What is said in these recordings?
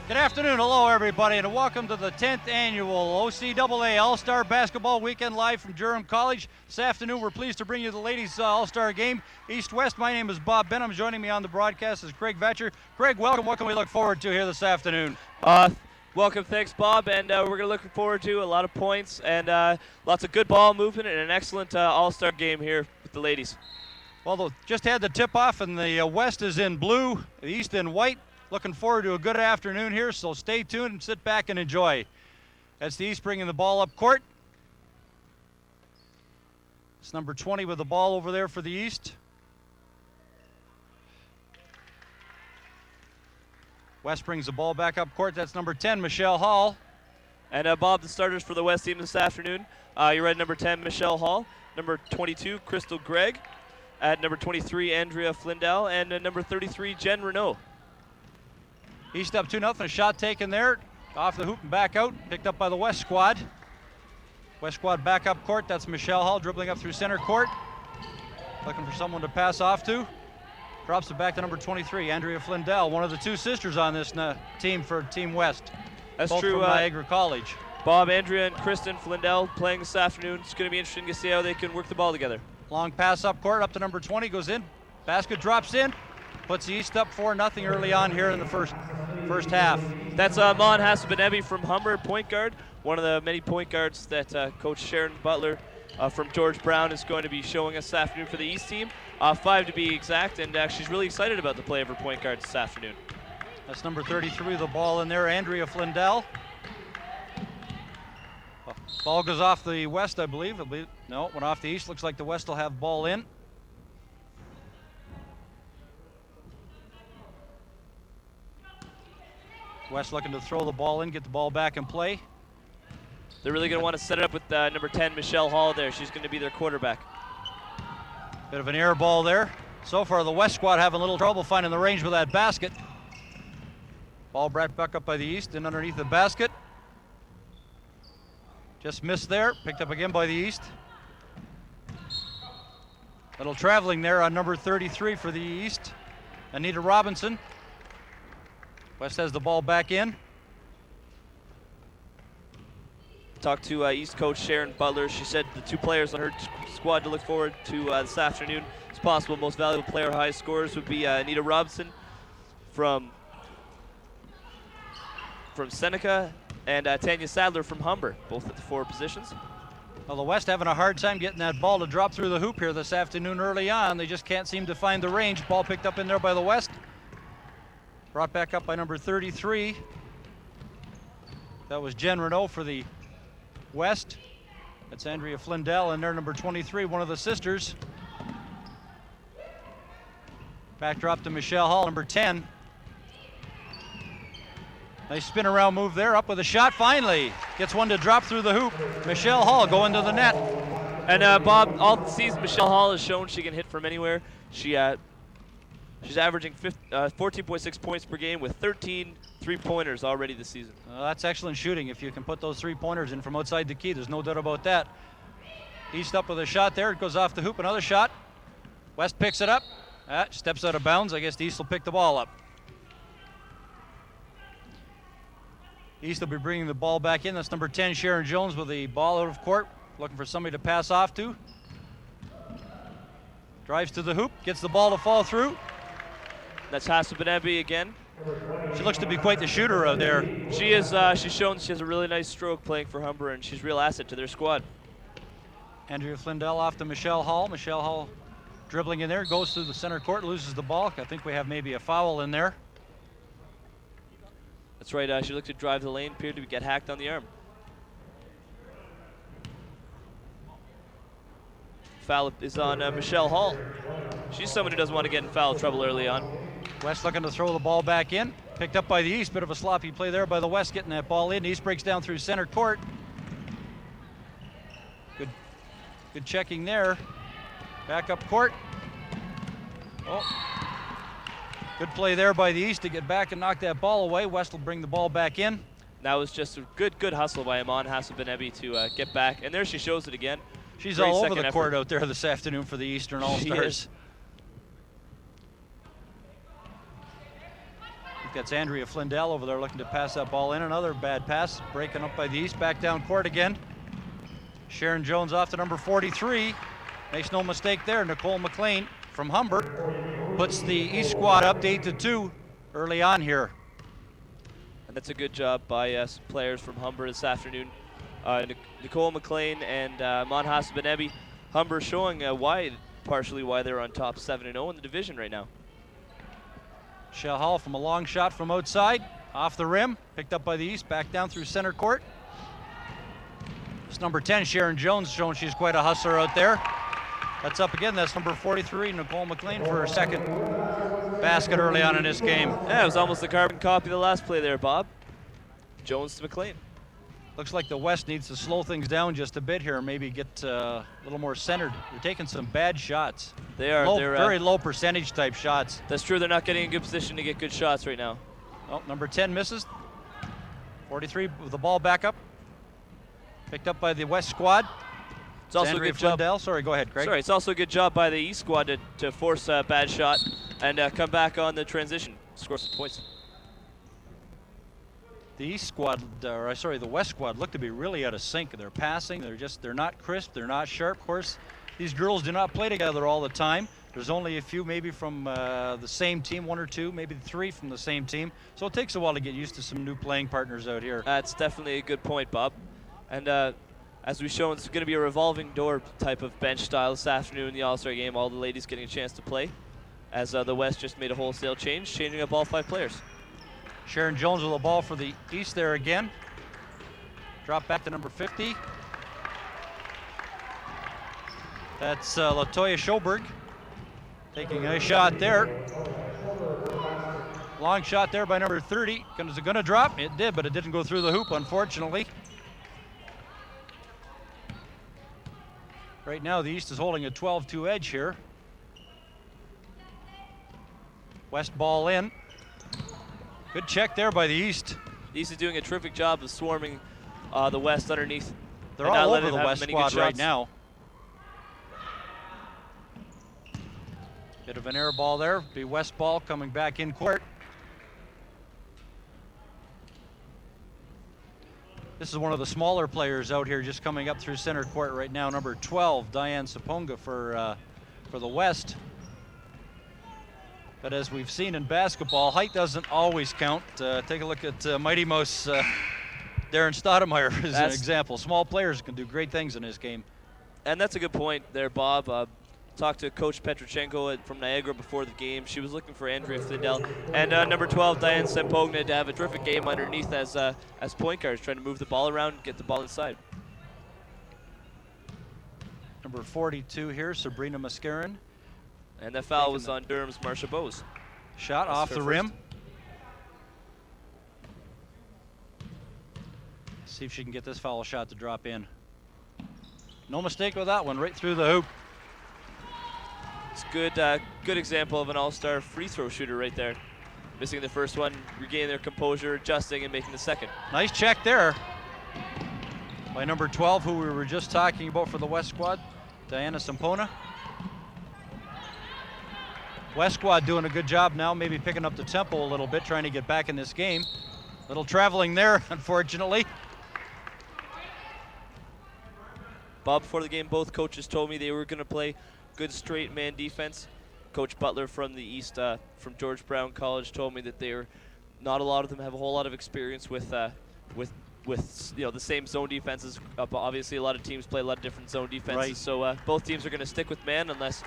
Good afternoon, hello everybody, and welcome to the 10th annual OCAA All-Star Basketball Weekend live from Durham College. This afternoon we're pleased to bring you the ladies All-Star game, East-West. My name is Bob Benham. Joining me on the broadcast is Craig Vetcher. Craig, welcome. What can we look forward to here this afternoon? Welcome, thanks Bob, and we're going to look forward to a lot of points and lots of good ball movement and an excellent All-Star game here with the ladies. Well, just had the tip-off, and the West is in blue, the East in white. Looking forward to a good afternoon here, so stay tuned and sit back and enjoy. That's the East bringing the ball up court. It's number 20 with the ball over there for the East. West brings the ball back up court. That's number 10, Michelle Hall. And Bob, the starters for the West team this afternoon. You read number 10, Michelle Hall. Number 22, Crystal Gregg. At number 23, Andrea Flindell. And number 33, Jen Renault. East up 2-0, a shot taken there, off the hoop and back out, picked up by the West squad. West squad back up court, that's Michelle Hall dribbling up through center court. Looking for someone to pass off to. Drops it back to number 23, Andrea Flindell, one of the two sisters on this team for Team West. That's both true. From Niagara College. Bob, Andrea, and Kristen Flindell playing this afternoon. It's going to be interesting to see how they can work the ball together. Long pass up court, up to number 20, goes in. Basket drops in. Puts the East up 4-0 early on here in the first half. That's Mon Hasabenebi from Humber, point guard. One of the many point guards that Coach Sharon Butler from George Brown is going to be showing us this afternoon for the East team. 5 to be exact, and she's really excited about the play of her point guards this afternoon. That's number 33 with the ball in there, Andrea Flindell. Ball goes off the West, I believe. No, it went off the East. Looks like the West will have ball in. West looking to throw the ball in, get the ball back in play. They're really going to want to set it up with number 10, Michelle Hall there. She's going to be their quarterback. Bit of an air ball there. So far, the West squad having a little trouble finding the range with that basket. Ball brought back up by the East and underneath the basket. Just missed there, picked up again by the East. Little traveling there on number 33 for the East, Anita Robinson. West has the ball back in. Talked to East coach Sharon Butler. She said the two players on her squad to look forward to this afternoon, as possible, most valuable player, highest scorers would be Anita Robinson from Seneca and Tanya Sadler from Humber, both at the forward positions. Well, the West having a hard time getting that ball to drop through the hoop here this afternoon early on. They just can't seem to find the range. Ball picked up in there by the West. Brought back up by number 33. That was Jen Renault for the West. That's Andrea Flindell, and they're number 23, one of the sisters. Back drop to Michelle Hall, number 10. Nice spin around move there, up with a shot finally. Gets one to drop through the hoop. Michelle Hall going to the net. And Bob, all season Michelle Hall has shown she can hit from anywhere. She's averaging 14.6 points per game with 13 three-pointers already this season. That's excellent shooting. If you can put those three-pointers in from outside the key, there's no doubt about that. East up with a shot there. It goes off the hoop. Another shot. West picks it up. Steps out of bounds. I guess the East will pick the ball up. East will be bringing the ball back in. That's number 10, Sharon Jones, with the ball out of court. Looking for somebody to pass off to. Drives to the hoop. Gets the ball to fall through. That's Hasabenebi again. She looks to be quite the shooter out there. She is. She's shown she has a really nice stroke playing for Humber, and she's a real asset to their squad. Andrea Flindell off to Michelle Hall. Michelle Hall dribbling in there, goes through the center court, loses the ball. I think we have maybe a foul in there. That's right. She looked to drive the lane, appeared to get hacked on the arm. Foul is on Michelle Hall. She's someone who doesn't want to get in foul trouble early on. West looking to throw the ball back in. Picked up by the East. Bit of a sloppy play there by the West, getting that ball in. East breaks down through center court. Good checking there. Back up court. Oh. Good play there by the East to get back and knock that ball away. West will bring the ball back in. That was just a good hustle by Amon Hasabenebi to get back. And there she shows it again. She's all over the court out there this afternoon for the Eastern All-Stars. That's Andrea Flindell over there looking to pass that ball in. Another bad pass, breaking up by the East, back down court again. Sharon Jones off to number 43. Makes no mistake there. Nicole McLean from Humber puts the East squad up to 8-2 early on here. And that's a good job by players from Humber this afternoon. Nicole McLean and Mon Hassabanebi. Humber showing partially why they're on top 7-0 in the division right now. Shell Hall from a long shot from outside, off the rim, picked up by the East, back down through center court. It's number 10, Sharon Jones, showing she's quite a hustler out there. That's up again, that's number 43, Nicole McLean, for her second basket early on in this game. Yeah, it was almost a carbon copy of the last play there, Bob. Jones to McLean. Looks like the West needs to slow things down just a bit here, maybe get a little more centered. They're taking some bad shots. They are. They're very low percentage type shots. That's true, they're not getting in good position to get good shots right now. Oh, number 10 misses. 43 with the ball back up. Picked up by the West squad. It's also Andrea a good job. Flindell. Sorry, go ahead, Greg. Sorry, it's also a good job by the East squad to force a bad shot and come back on the transition, score some points. The East squad, the West squad look to be really out of sync. They're passing, they're not crisp, they're not sharp. Of course, these girls do not play together all the time. There's only a few maybe from the same team, 1 or 2, maybe 3 from the same team. So it takes a while to get used to some new playing partners out here. That's definitely a good point, Bob. And as we've shown, it's going to be a revolving door type of bench style this afternoon in the All-Star game. All the ladies getting a chance to play, as the West just made a wholesale change, changing up all 5 players. Sharon Jones with the ball for the East there again. Drop back to number 50. That's Latoya Schoberg taking a shot there. Long shot there by number 30. Is it going to drop? It did, but it didn't go through the hoop, unfortunately. Right now, the East is holding a 12-2 edge here. West ball in. Good check there by the East. The East is doing a terrific job of swarming the West underneath. They're all over the West squad right now. Bit of an air ball there. Be West ball coming back in court. This is one of the smaller players out here just coming up through center court right now. Number 12, Diane Saponga for the West. But as we've seen in basketball, height doesn't always count. Take a look at Mighty Mouse Darren Stoudemire as an example. Small players can do great things in this game. And that's a good point there, Bob. Talked to Coach Petrochenko from Niagara before the game. She was looking for Andrea Flindell. And number 12, Diane Sampogna, to have a terrific game underneath as point guards, trying to move the ball around and get the ball inside. Number 42 here, Sabrina Mascarin. And that foul was on Durham's Marsha Bowes. Shot off the rim. See if she can get this foul shot to drop in. No mistake with that one, right through the hoop. It's good, good example of an all-star free throw shooter right there. Missing the first one, regaining their composure, adjusting, and making the second. Nice check there by number 12, who we were just talking about for the West squad, Diana Sampona. West squad doing a good job now, maybe picking up the tempo a little bit, trying to get back in this game. Little traveling there, unfortunately. Bob, before the game, both coaches told me they were going to play good straight man defense. Coach Butler from the East, from George Brown College, told me that not a lot of them have a whole lot of experience with the same zone defenses. Obviously, a lot of teams play a lot of different zone defenses. Right. So both teams are going to stick with man unless.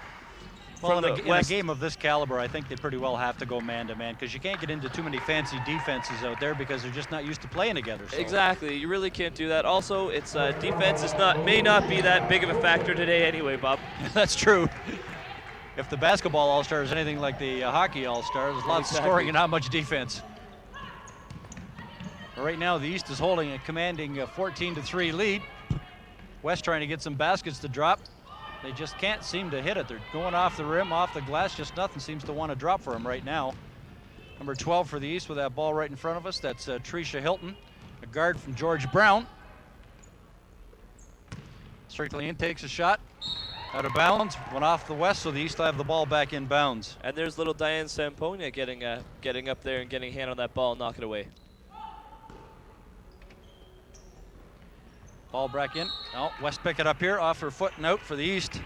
Well, in a game of this caliber, I think they pretty well have to go man-to-man because you can't get into too many fancy defenses out there because they're just not used to playing together. So. Exactly, you really can't do that. Also, it's defense may not be that big of a factor today anyway, Bob. That's true. If the basketball all-star is anything like the hockey all-star, there's lots of scoring and not much defense. Right now, the East is holding a commanding 14-3 lead. West trying to get some baskets to drop. They just can't seem to hit it. They're going off the rim, off the glass. Just nothing seems to want to drop for them right now. Number 12 for the East with that ball right in front of us. That's Tricia Hilton, a guard from George Brown. Strickland takes a shot. Out of bounds, went off the West, so the East will have the ball back in bounds. And there's little Diane Samponia getting up there and getting a hand on that ball and knock it away. Ball back in. Oh, West pick it up here, off her foot and out for the East.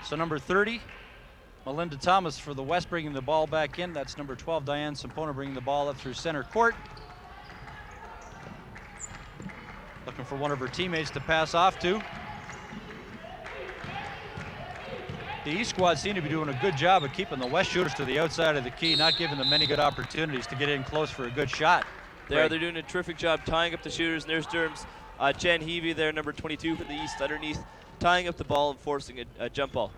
So number 30, Melinda Thomas for the West, bringing the ball back in. That's number 12, Diane Sampona, bringing the ball up through center court. Looking for one of her teammates to pass off to. The East squad seem to be doing a good job of keeping the West shooters to the outside of the key, not giving them many good opportunities to get in close for a good shot. They're doing a terrific job tying up the shooters, and there's Durham's Jen Heavey there, number 22 for the East, underneath, tying up the ball and forcing a jump ball.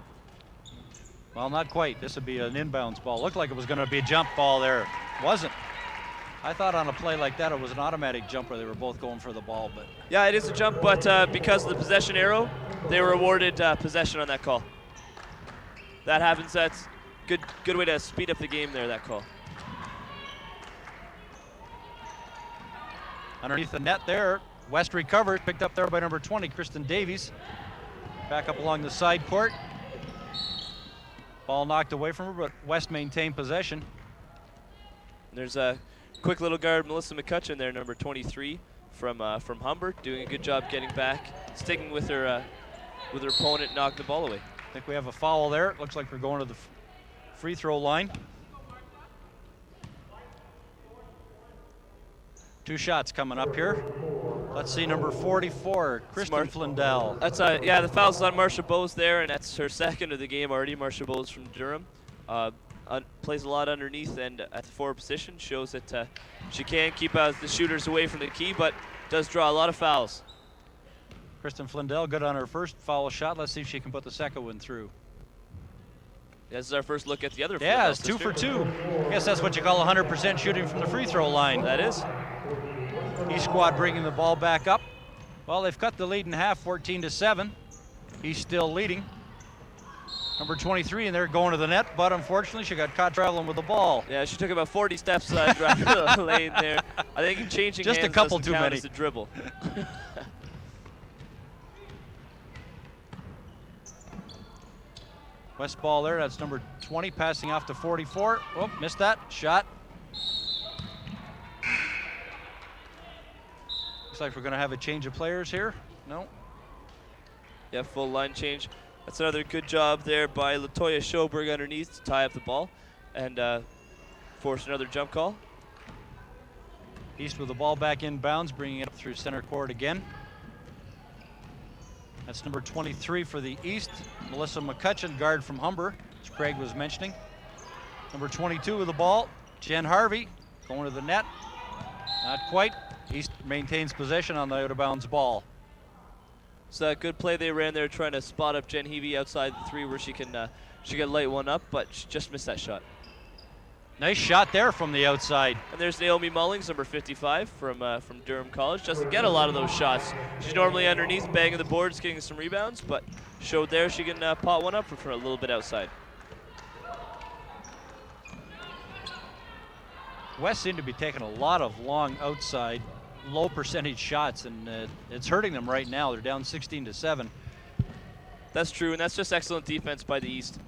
Well, not quite. This would be an inbounds ball. Looked like it was going to be a jump ball there. Wasn't. I thought on a play like that it was an automatic jump where they were both going for the ball. But yeah, it is a jump, but because of the possession arrow, they were awarded possession on that call. That happens. That's good way to speed up the game there, that call. Underneath the net there, West recovered, picked up there by number 20, Kristen Davies. Back up along the side court. Ball knocked away from her, but West maintained possession. There's a quick little guard, Melissa McCutcheon there, number 23 from Humber, doing a good job getting back, sticking with her opponent, knocked the ball away. I think we have a foul there. It looks like we're going to the free throw line. 2 shots coming up here. Let's see, number 44, Kristen Flindell. That's yeah, the foul's on Marcia Bowes there, and that's her second of the game already. Marcia Bowes from Durham plays a lot underneath and at the forward position. Shows that she can keep the shooters away from the key, but does draw a lot of fouls. Kristen Flindell good on her first foul shot. Let's see if she can put the second one through. This is our first look at the other. Yeah, it's 2 for 2. I guess that's what you call 100% shooting from the free throw line. That is. East squad bringing the ball back up. Well, they've cut the lead in half, 14-7. East still leading. Number 23, and they're going to the net, but unfortunately she got caught traveling with the ball. Yeah, she took about 40 steps driving to the lane there. I think changing just hands a couple doesn't too count many. as a dribble. West ball there, that's number 20, passing off to 44. Oh, missed that shot. Looks like we're going to have a change of players here. No. Yeah, full line change. That's another good job there by Latoya Schoberg underneath to tie up the ball and force another jump call. East with the ball back in bounds, bringing it up through center court again. That's number 23 for the East, Melissa McCutcheon, guard from Humber, as Craig was mentioning. Number 22 with the ball, Jen Harvey, going to the net. Not quite. East maintains possession on the out-of-bounds ball. So a good play they ran there, trying to spot up Jen Heavey outside the 3 where she can light one up, but she just missed that shot. Nice shot there from the outside. And there's Naomi Mullings, number 55 from Durham College. Doesn't get a lot of those shots. She's normally underneath, banging the boards, getting some rebounds, but showed there she can pot one up for a little bit outside. West seem to be taking a lot of long outside, low percentage shots, and it's hurting them right now. They're down 16-7. That's true, and that's just excellent defense by the East.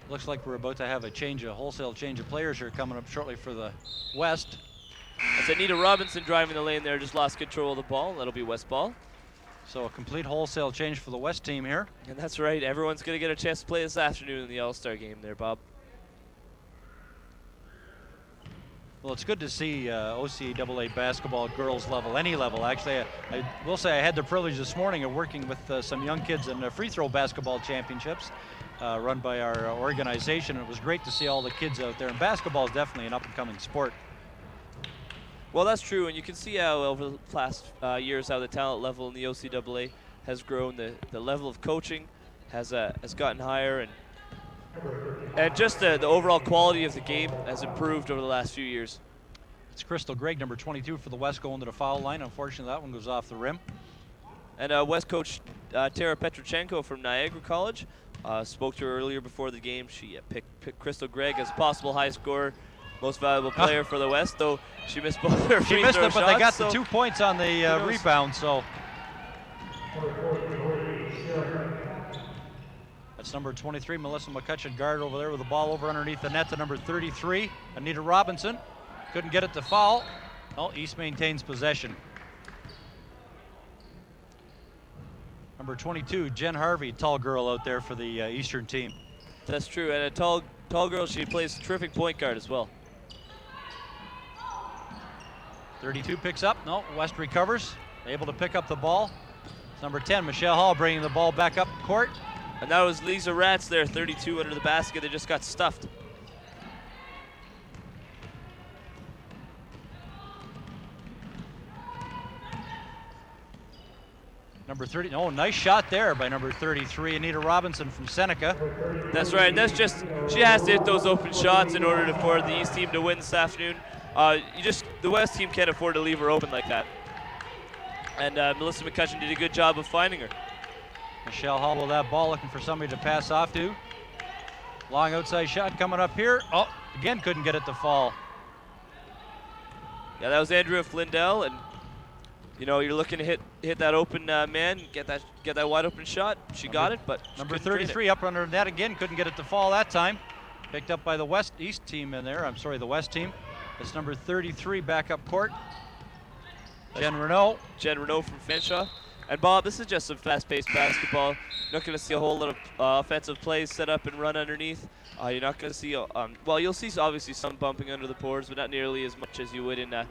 Looks like we're about to have a wholesale change of players here coming up shortly for the West. That's Anita Robinson driving the lane there, just lost control of the ball. That'll be West ball. So a complete wholesale change for the West team here. And that's right, everyone's going to get a chance to play this afternoon in the All-Star game there, Bob. Well, it's good to see OCAA basketball at girls level, any level. Actually, I will say I had the privilege this morning of working with some young kids in free throw basketball championships run by our organization. It was great to see all the kids out there, and basketball is definitely an up-and-coming sport. Well, that's true, and you can see how over the past years how the talent level in the OCAA has grown. The level of coaching has gotten higher, and just the overall quality of the game has improved over the last few years. It's Crystal Gregg, number 22 for the West, going to the foul line. Unfortunately, that one goes off the rim. And West coach Tara Petrochenko from Niagara College spoke to her earlier before the game. She picked Crystal Gregg as a possible high scorer most valuable player for the West, though she missed both her free She missed throw it, but shots, they got so the 2 points on the rebound, so. That's number 23, Melissa McCutcheon, guard over there with the ball over underneath the net to number 33, Anita Robinson. Couldn't get it to foul. Oh, East maintains possession. Number 22, Jen Harvey, tall girl out there for the Eastern team. That's true, and a tall girl, she plays terrific point guard as well. 32 picks up, no, West recovers, able to pick up the ball. It's number 10, Michelle Hall, bringing the ball back up court. And that was Lisa Ratz there, 32 under the basket. They just got stuffed. Number 30, oh, nice shot there by number 33, Anita Robinson from Seneca. That's right, that's just, she has to hit those open shots in order for the East team to win this afternoon. The West team can't afford to leave her open like that. And Melissa McCutcheon did a good job of finding her. Michelle Hall with that ball, looking for somebody to pass off to. Long outside shot coming up here. Oh, again, couldn't get it to fall. Yeah, that was Andrea Flindell, and you know, you're looking to hit that open man, get that wide open shot. She got it, but number 33 up under the net again, couldn't get it to fall that time. Picked up by the East team in there. I'm sorry, the West team. It's number 33 back up court. Jen Renault. Jen Renault from Fanshawe. And Bob, this is just some fast-paced basketball. You're not going to see a whole lot of offensive plays set up and run underneath. You're not going to see, well, you'll see obviously some bumping under the boards, but not nearly as much as you would in a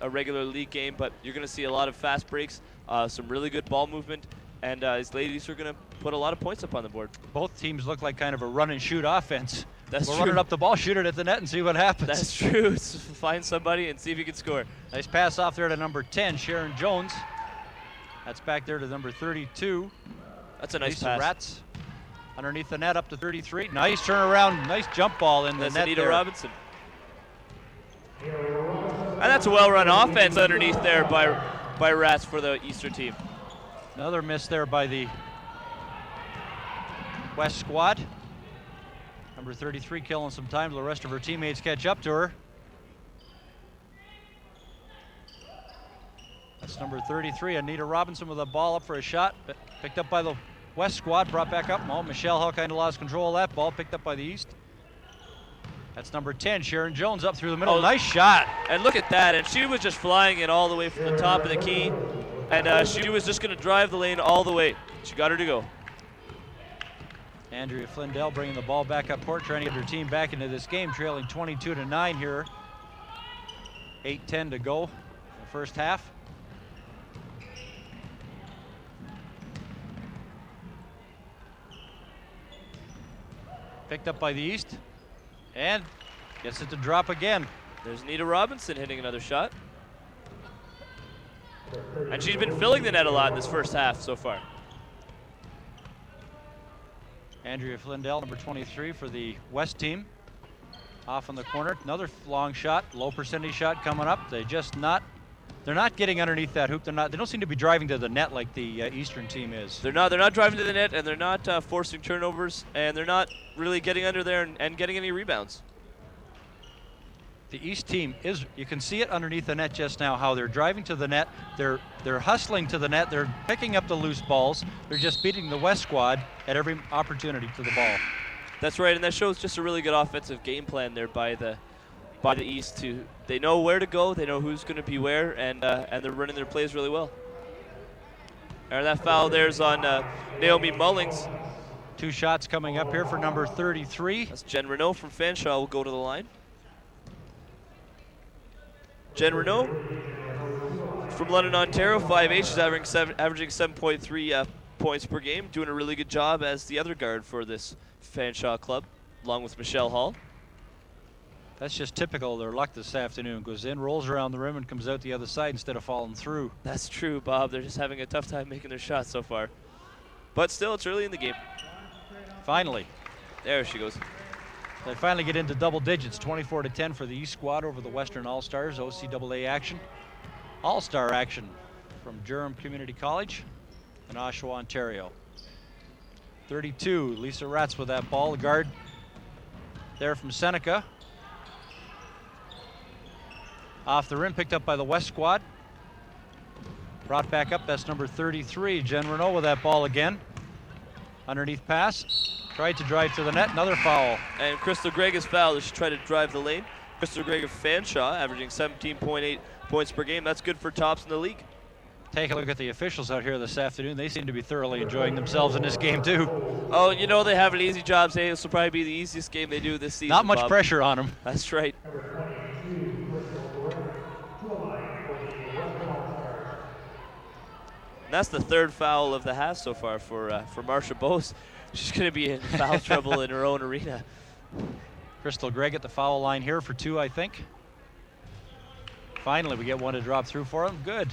regular league game. But you're going to see a lot of fast breaks, some really good ball movement, and these ladies are going to put a lot of points up on the board. Both teams look like kind of a run-and-shoot offense. That's we'll true. run it up the ball, shoot it at the net, and see what happens. That's true. Find somebody and see if you can score. Nice pass off there to number 10, Sharon Jones. That's back there to number 32. That's a nice Lisa pass. Ratz. Underneath the net up to 33. Nice turnaround, nice jump ball in the net Anita there. Robinson. And that's a well-run offense underneath there by Ratz for the Eastern team. Another miss there by the West squad. Number 33 killing some time till the rest of her teammates catch up to her. That's number 33, Anita Robinson with a ball up for a shot. Picked up by the West squad, brought back up. Oh, Michelle Hall kind of lost control of that ball, picked up by the East. That's number 10, Sharon Jones up through the middle. Nice shot. And look at that, and she was just flying it all the way from the top of the key. And she was just going to drive the lane all the way. She got her to go. Andrea Flindell bringing the ball back up court, trying to get her team back into this game, trailing 22-9 here. 8:10 to go in the first half. Picked up by the East, and gets it to drop again. There's Anita Robinson hitting another shot. And she's been filling the net a lot in this first half so far. Andrea Flindell, number 23 for the West team. Off on the corner, another long shot, low percentage shot coming up. They're not getting underneath that hoop. They don't seem to be driving to the net like the Eastern team is. They're not driving to the net, and they're not forcing turnovers, and they're not really getting under there and getting any rebounds. The East team is, you can see it underneath the net just now, how they're driving to the net, they're hustling to the net, they're picking up the loose balls, they're just beating the West squad at every opportunity to the ball. That's right, and that shows just a really good offensive game plan there by the East too. They know where to go, they know who's going to be where, and they're running their plays really well. And that foul there's on Naomi Mullings. 2 shots coming up here for number 33. That's Jen Renault from Fanshawe will go to the line. Jen Renault from London, Ontario, 5'8". She's averaging 7.3 points per game, doing a really good job as the other guard for this Fanshawe club, along with Michelle Hall. That's just typical of their luck this afternoon. Goes in, rolls around the rim, and comes out the other side instead of falling through. That's true, Bob. They're just having a tough time making their shots so far. But still, it's early in the game. Finally. There she goes. They finally get into double digits, 24-10 for the East squad over the Western All-Stars, OCAA action. All-Star action from Durham Community College in Oshawa, Ontario. 32, Lisa Ratz with that ball. The guard there from Seneca. Off the rim, picked up by the West squad. Brought back up, that's number 33, Jen Renault with that ball again. Underneath pass, tried to drive to the net, another foul. And Crystal Gregg is fouled as she tried to drive the lane. Crystal Gregg of Fanshawe, averaging 17.8 points per game. That's good for tops in the league. Take a look at the officials out here this afternoon. They seem to be thoroughly enjoying themselves in this game too. Oh, you know they have an easy job today. This will probably be the easiest game they do this season. Not much Bob. pressure on them. That's right. And that's the third foul of the half so far for Marsha Bose. She's going to be in foul trouble in her own arena. Crystal Gregg at the foul line here for 2, I think. Finally, we get one to drop through for them. Good.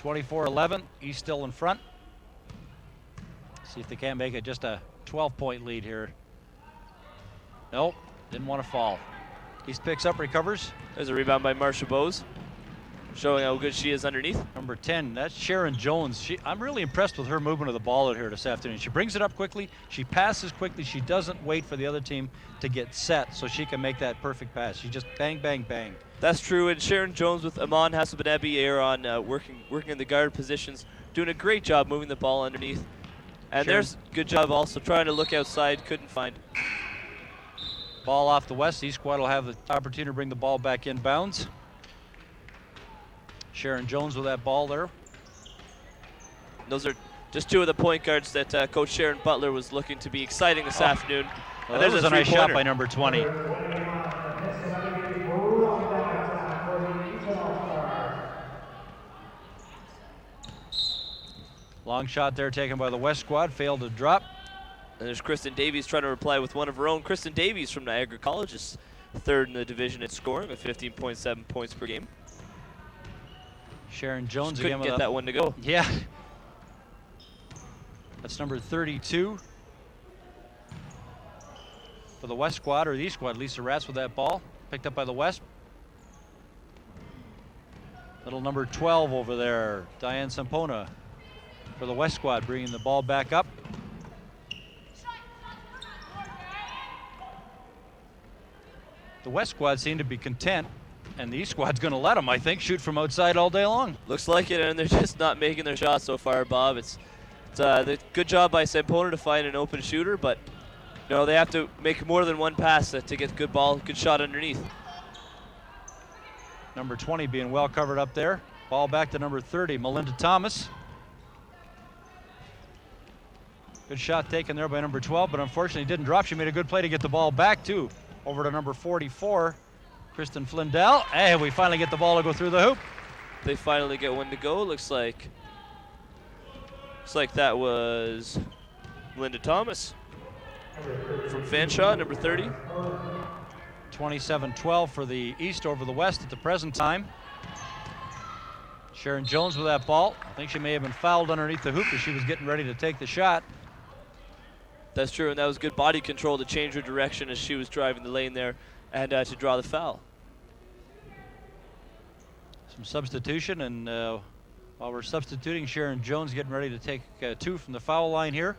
24-11, East still in front. See if they can't make it just a 12-point lead here. Nope, didn't want to fall. East picks up, recovers. There's a rebound by Marsha Bose, showing how good she is underneath. Number 10, that's Sharon Jones. I'm really impressed with her movement of the ball out here this afternoon. She brings it up quickly, she passes quickly, she doesn't wait for the other team to get set so she can make that perfect pass. She just bang, bang, bang. That's true, and Sharon Jones with Amon Hassabanebi are on working in the guard positions, doing a great job moving the ball underneath. And Sharon. there's a good job also trying to look outside, couldn't find. Ball off the West, East squad will have the opportunity to bring the ball back in bounds. Sharon Jones with that ball there. Those are just two of the point guards that Coach Sharon Butler was looking to be exciting this afternoon. Well, that was a nice shot by number 20. Long shot there taken by the West squad, failed to drop. And there's Kristen Davies trying to reply with one of her own. Kristen Davies from Niagara College is third in the division in scoring with 15.7 points per game. Sharon Jones Just again couldn't with get that one to go. Yeah. That's number 32 for the West squad, or the East squad. Lisa Ratz with that ball, picked up by the West. Little number 12 over there, Diane Sampona for the West squad, bringing the ball back up. The West squad seemed to be content, and the East squad's going to let them, I think, shoot from outside all day long. Looks like it, and they're just not making their shots so far, Bob. It's the good job by Sampona to find an open shooter, but you know they have to make more than one pass to get good ball, good shot underneath. Number 20 being well covered up there. Ball back to number 30, Melinda Thomas. Good shot taken there by number 12, but unfortunately didn't drop. She made a good play to get the ball back too. Over to number 44, Kristen Flindell. And we finally get the ball to go through the hoop. They finally get one to go. Looks like that was Linda Thomas from Fanshawe, number 30. 27-12 for the East over the West at the present time. Sharon Jones with that ball. I think she may have been fouled underneath the hoop as she was getting ready to take the shot. That's true, and that was good body control to change her direction as she was driving the lane there and to draw the foul. Some substitution, and while we're substituting, Sharon Jones getting ready to take 2 from the foul line here.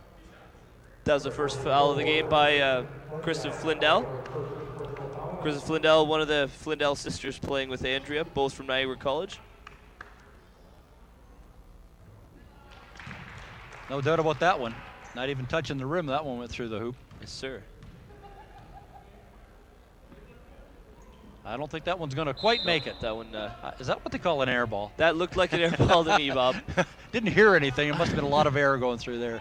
That was the first foul of the game by Kristen Flindell. Kristen Flindell, one of the Flindell sisters playing with Andrea, both from Niagara College. No doubt about that one. Not even touching the rim, that one went through the hoop. Yes, sir. I don't think that one's going to quite make it. That one. Is that what they call an air ball? That looked like an air ball to me, Bob. Didn't hear anything. It must have been a lot of air going through there.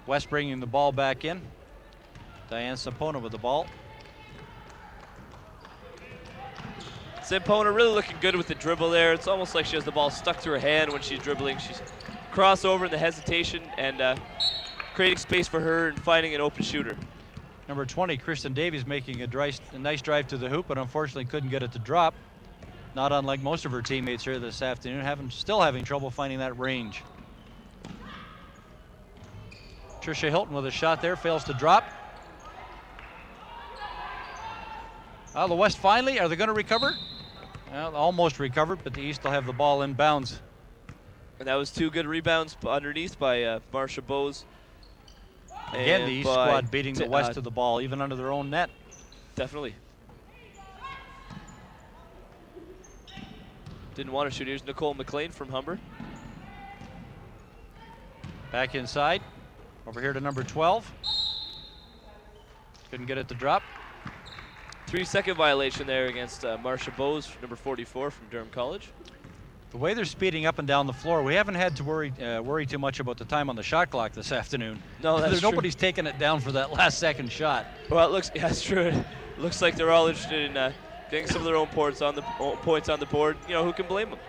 West bringing the ball back in. Diane Sampona with the ball. Sampona really looking good with the dribble there. It's almost like she has the ball stuck to her hand when she's dribbling. She's crossover in the hesitation and creating space for her and finding an open shooter. Number 20, Kristen Davies, making a nice drive to the hoop, but unfortunately couldn't get it to drop. Not unlike most of her teammates here this afternoon, still having trouble finding that range. Tricia Hilton with a shot there, fails to drop. The West finally, are they going to recover? Well, almost recovered, but the East will have the ball in bounds. And that was 2 good rebounds underneath by Marsha Bose. Again, the East squad beating the West to the ball, even under their own net. Definitely. didn't want to shoot. Here's Nicole McLean from Humber. Back inside. Over here to number 12. Couldn't get it to drop. 3-second violation there against Marsha Bowes, number 44 from Durham College. The way they're speeding up and down the floor, we haven't had to worry too much about the time on the shot clock this afternoon. No, that's true. Nobody's taking it down for that last second shot. Well, it looks, yeah, that's true. It looks like they're all interested in getting some of their own points on the board. You know, who can blame them?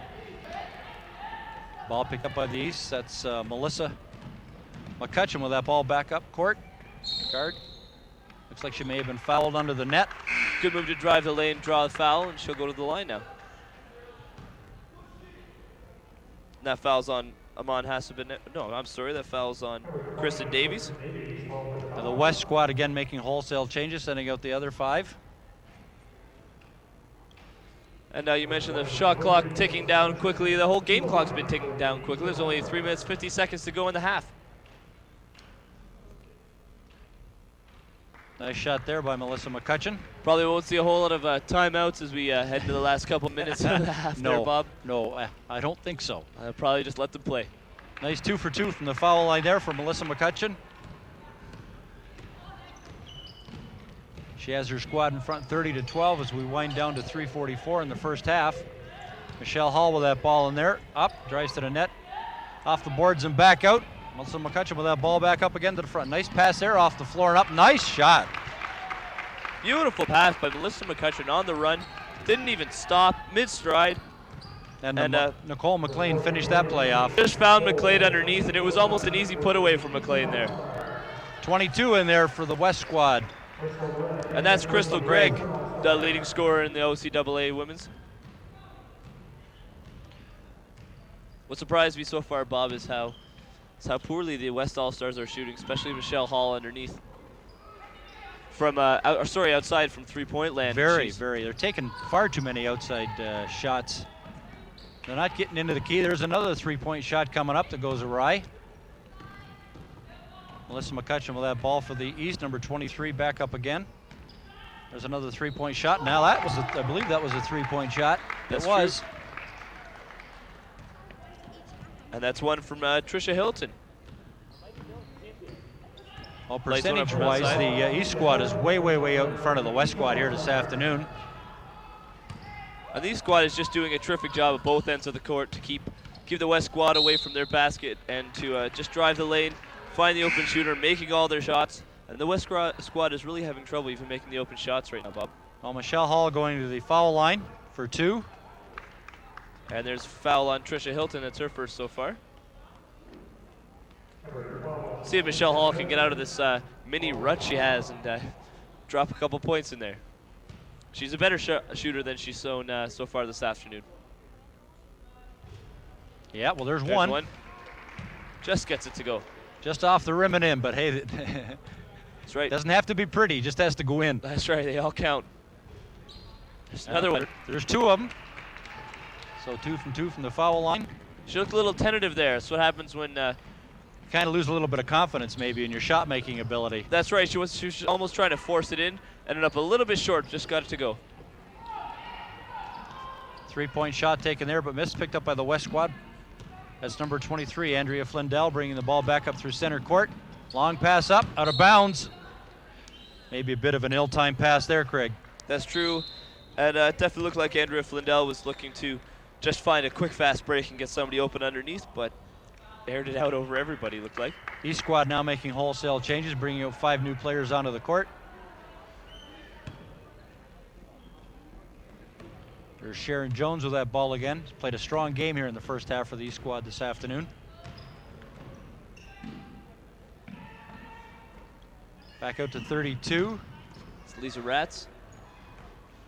Ball picked up by the East. That's Melissa McCutcheon with that ball back up court. Guard. Looks like she may have been fouled under the net. Good move to drive the lane, draw the foul, and she'll go to the line now. And that foul's on Amon Hassaben. No, I'm sorry, that foul's on Kristen Davies. And the West squad again making wholesale changes, sending out the other 5. And you mentioned the shot clock ticking down quickly. The whole game clock's been ticking down quickly. There's only 3 minutes, 50 seconds to go in the half. Nice shot there by Melissa McCutcheon. Probably won't see a whole lot of timeouts as we head to the last couple minutes of the half there, Bob. No, I don't think so. I'll probably just let them play. Nice 2 for 2 from the foul line there for Melissa McCutcheon. She has her squad in front 30-12 as we wind down to 3:44 in the first half. Michelle Hall with that ball in there. Up, drives to the net. Off the boards and back out. Melissa McCutcheon with that ball back up again to the front. Nice pass there off the floor and up. Nice shot. Beautiful pass by Melissa McCutcheon on the run. Didn't even stop, mid-stride. And Nicole McLean finished that play off. Just found McLean underneath, and it was almost an easy put away for McLean there. 22 in there for the West squad. And that's Crystal Gregg, the leading scorer in the OCAA women's. What surprised me so far, Bob, is how poorly the West All-Stars are shooting, especially Michelle Hall underneath. From outside from three-point land. Very. They're taking far too many outside shots. They're not getting into the key. There's another three-point shot coming up that goes awry. Melissa McCutcheon with that ball for the East, number 23, back up again. There's another three-point shot. Now that was, I believe that was a three-point shot. That's it was. True. And that's one from Trisha Hilton. Well, percentage-wise, the East squad is way out in front of the West squad here this afternoon. And the East squad is just doing a terrific job at both ends of the court to keep the West squad away from their basket and to just drive the lane, find the open shooter, making all their shots. And the West squad is really having trouble even making the open shots right now, Bob. Well, Michelle Hall going to the foul line for 2. And there's a foul on Trisha Hilton. That's her first so far. See if Michelle Hall can get out of this mini rut she has and drop a couple points in there. She's a better shooter than she's shown so far this afternoon. Yeah, well, there's one. Just gets it to go. Just off the rim and in, but hey, that's right. Doesn't have to be pretty, just has to go in. That's right, they all count. There's another one. There's 2 of them. So 2 from the foul line. She looked a little tentative there. That's what happens when kind of lose a little bit of confidence maybe in your shot making ability. That's right. She was almost trying to force it in. Ended up a little bit short. Just got it to go. 3-point shot taken there, but missed, picked up by the West squad. That's number 23, Andrea Flindell, bringing the ball back up through center court. Long pass up, out of bounds. Maybe a bit of an ill-timed pass there, Craig. That's true. And it definitely looked like Andrea Flindell was looking to just find a quick, fast break and get somebody open underneath, but aired it out over everybody, looked like. East squad now making wholesale changes, bringing out 5 new players onto the court. There's Sharon Jones with that ball again. She's played a strong game here in the first half for the East squad this afternoon. Back out to 32. It's Lisa Ratz.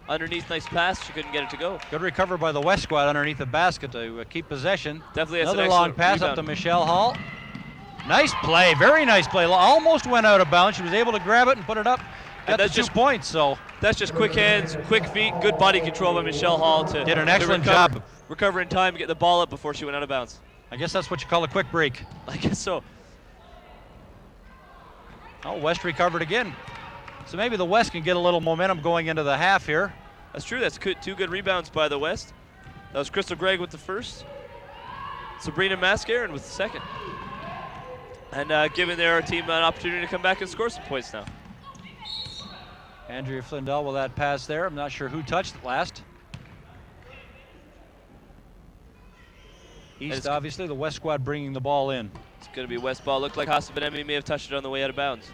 Underneath, nice pass. She couldn't get it to go. Good recover by the West squad underneath the basket to keep possession. Definitely another long pass up to Michelle Hall. Nice play, very nice play. Almost went out of bounds. She was able to grab it and put it up. Got the 2 points, so. That's just quick hands, quick feet, good body control by Michelle Hall to did an excellent job. Recover in time and get the ball up before she went out of bounds. I guess that's what you call a quick break. I guess so. Oh, West recovered again. So maybe the West can get a little momentum going into the half here. That's true. That's 2 good rebounds by the West. That was Crystal Gregg with the first. Sabrina Mascaron with the second. And giving their team an opportunity to come back and score some points now. Andrea Flindell with that pass there. I'm not sure who touched it last. East, obviously, the West squad bringing the ball in. It's going to be West ball. Looked like Hasabanemi may have touched it on the way out of bounds.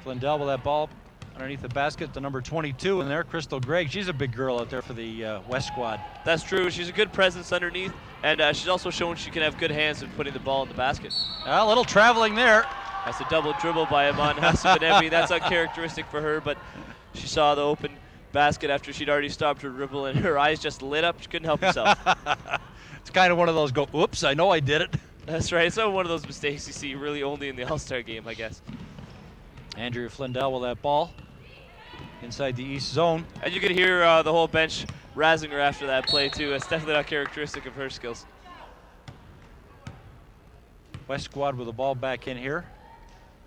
Flindell with that ball underneath the basket, the number 22 in there, Crystal Gregg. She's a big girl out there for the West squad. That's true. She's a good presence underneath, and she's also shown she can have good hands in putting the ball in the basket. A little traveling there. That's a double dribble by Iman Hasabanemi. That's uncharacteristic for her, but she saw the open basket after she'd already stopped her dribble, and her eyes just lit up. She couldn't help herself. It's kind of one of those go, oops, I know I did it. That's right. It's not one of those mistakes you see really only in the All-Star game, I guess. Andrea Flindell with that ball inside the East zone. And you could hear the whole bench razzing her after that play, too. It's definitely not characteristic of her skills. West squad with the ball back in here.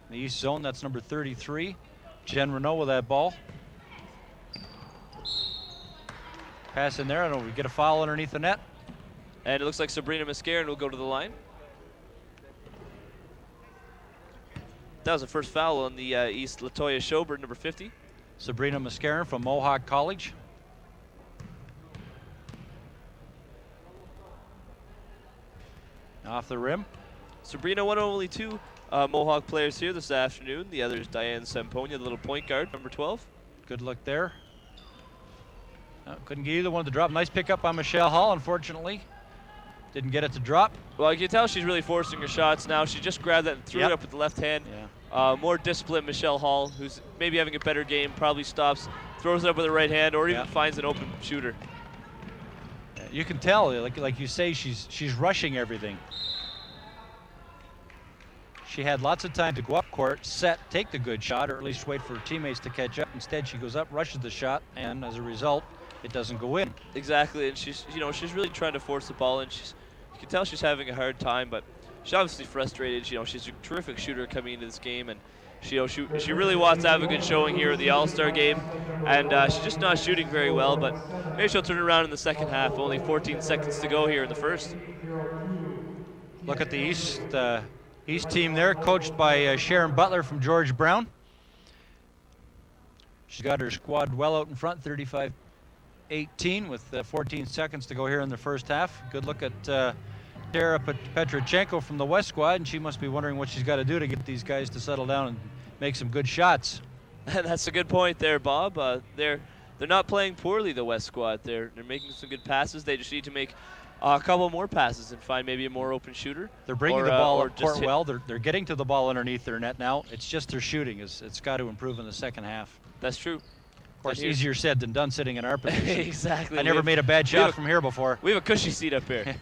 In the East zone, that's number 33. Jen Renault with that ball. Pass in there, and we get a foul underneath the net. And it looks like Sabrina Mascaron will go to the line. That was the first foul on the East. Latoya Schoberg, number 50. Sabrina Mascaron from Mohawk College. Off the rim. Sabrina, one of only two Mohawk players here this afternoon. The other is Diane Semponia, the little point guard, number 12. Good look there. Couldn't get either one to drop. Nice pickup by Michelle Hall, unfortunately. Didn't get it to drop. Well, you can tell she's really forcing her shots now. She just grabbed that and threw it up with the left hand. Yeah. More disciplined Michelle Hall, who's maybe having a better game, probably stops, throws it up with the right hand, or even finds an open shooter. You can tell, like you say, she's rushing everything. She had lots of time to go up court, set, take the good shot, or at least wait for her teammates to catch up. Instead, she goes up, rushes the shot, and as a result, it doesn't go in. Exactly, and she's really trying to force the ball, and you can tell she's having a hard time, but she's obviously frustrated. She's a terrific shooter coming into this game, and she really wants to have a good showing here at the All-Star game, and she's just not shooting very well, but maybe she'll turn it around in the second half. Only 14 seconds to go here in the first. Look at the East team there, coached by Sharon Butler from George Brown. She's got her squad well out in front, 35-18 with 14 seconds to go here in the first half. Good look at Tara Petrochenko from the West squad, and she must be wondering what she's got to do to get these guys to settle down and make some good shots. That's a good point there, Bob. They're not playing poorly, the West squad. They're making some good passes. They just need to make a couple more passes and find maybe a more open shooter. They're bringing the ball up court well. They're getting to the ball underneath their net now. It's just their shooting. It's got to improve in the second half. That's true. Of course, easier said than done sitting in our position. Exactly. I never made a bad shot from here before. We have a cushy seat up here.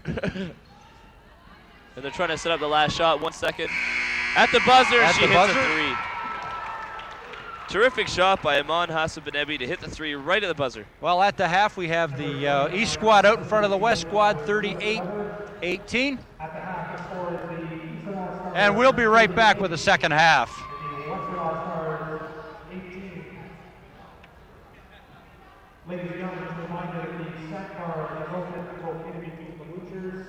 And they're trying to set up the last shot. 1 second. At the buzzer, she hits the three. Terrific shot by Iman Hasabanemi to hit the three right at the buzzer. Well, at the half, we have the East squad out in front of the West squad, 38-18. And we'll be right back with the second half. Ladies and gentlemen, just a reminder that the set card is open at the both in between the bleachers.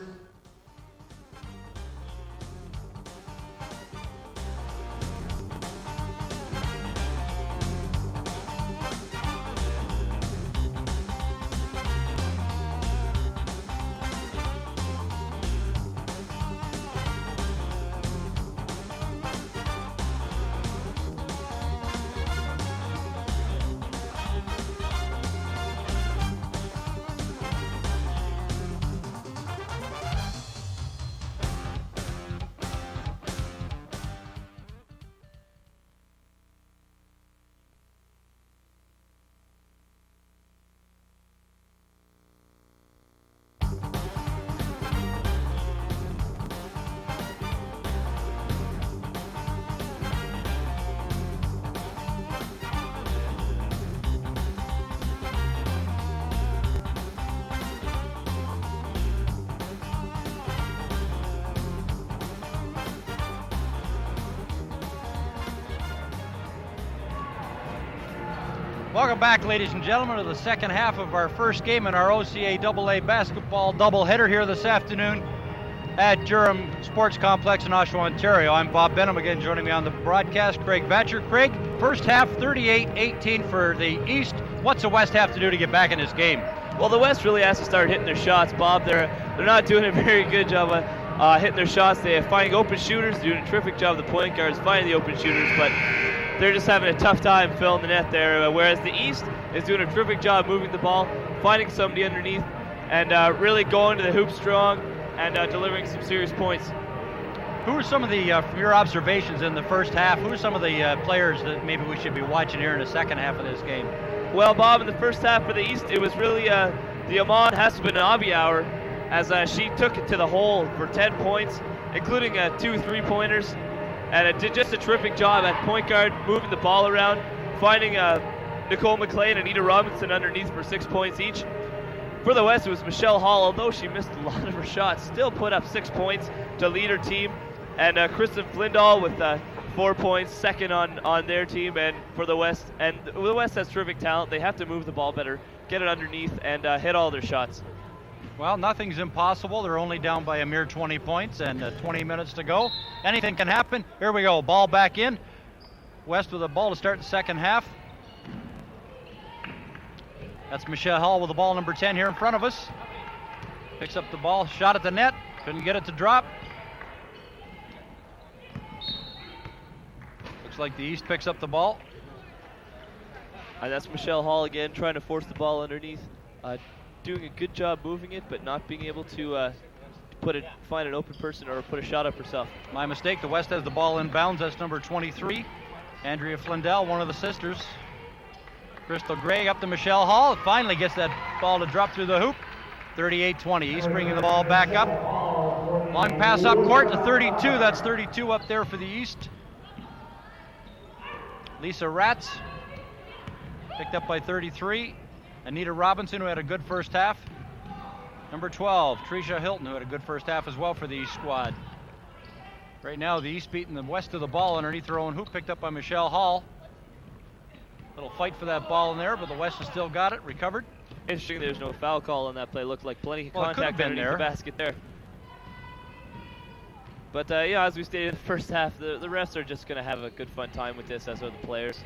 Welcome back, ladies and gentlemen, to the second half of our first game in our OCAA basketball doubleheader here this afternoon at Durham Sports Complex in Oshawa, Ontario. I'm Bob Benham, again joining me on the broadcast, Craig Batcher. Craig, first half 38-18 for the East. What's the West have to do to get back in this game? Well, the West really has to start hitting their shots, Bob. They're not doing a very good job of hitting their shots. They're finding open shooters, doing a terrific job. The point guards finding the open shooters, but they're just having a tough time filling the net there. Whereas the East is doing a terrific job moving the ball, finding somebody underneath, and really going to the hoop strong and delivering some serious points. Who are some of the, from your observations in the first half, who are some of the players that maybe we should be watching here in the second half of this game? Well, Bob, in the first half for the East, it was really the Amon Hasbanabi hour, as she took it to the hole for 10 points, including 2 3-pointers, and it did just a terrific job at point guard, moving the ball around, finding Nicole McLean and Anita Robinson underneath for 6 points each. For the West, it was Michelle Hall, although she missed a lot of her shots, still put up 6 points to lead her team, and Kristen Flindahl with 4 points, second on their team, and for the West. And the West has terrific talent. They have to move the ball better, get it underneath, and hit all their shots. Well, nothing's impossible. They're only down by a mere 20 points and 20 minutes to go. Anything can happen. Here we go. Ball back in. West with the ball to start the second half. That's Michelle Hall with the ball, number 10 here in front of us. Picks up the ball, shot at the net. Couldn't get it to drop. Looks like the East picks up the ball. And that's Michelle Hall again, trying to force the ball underneath. Doing a good job moving it, but not being able to find an open person or put a shot up herself. My mistake. The West has the ball in bounds. That's number 23, Andrea Flindell, one of the sisters. Crystal Gray up to Michelle Hall. Finally gets that ball to drop through the hoop. 38-20. East bringing the ball back up. Long pass up court to 32. That's 32 up there for the East. Lisa Ratz picked up by 33. Anita Robinson, who had a good first half. Number 12, Tricia Hilton, who had a good first half as well for the East squad. Right now, the East beating the West to the ball underneath their own hoop, picked up by Michelle Hall. Little fight for that ball in there, but the West has still got it, recovered. Interesting, there's no foul call on that play. Looked like plenty of contact underneath the basket there. But yeah, as we stated in the first half, the refs are just going to have a good fun time with this, as are the players.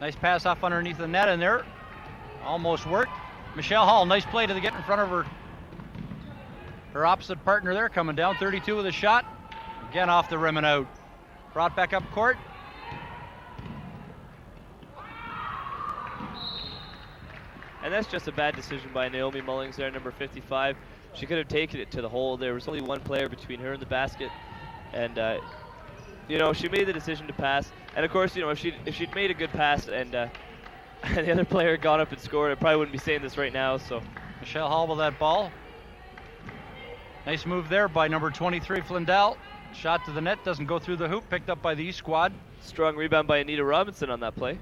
Nice pass off underneath the net in there. Almost worked. Michelle Hall, nice play to get in front of her opposite partner there, coming down 32 with a shot. Again off the rim and out. Brought back up court. And that's just a bad decision by Naomi Mullings there, number 55. She could have taken it to the hole. There was only one player between her and the basket. And she made the decision to pass. And of course, if she'd made a good pass and the other player got up and scored, I probably wouldn't be saying this right now. So Michelle Hall with that ball. Nice move there by number 23, Flindell. Shot to the net, doesn't go through the hoop, picked up by the East squad. Strong rebound by Anita Robinson on that play.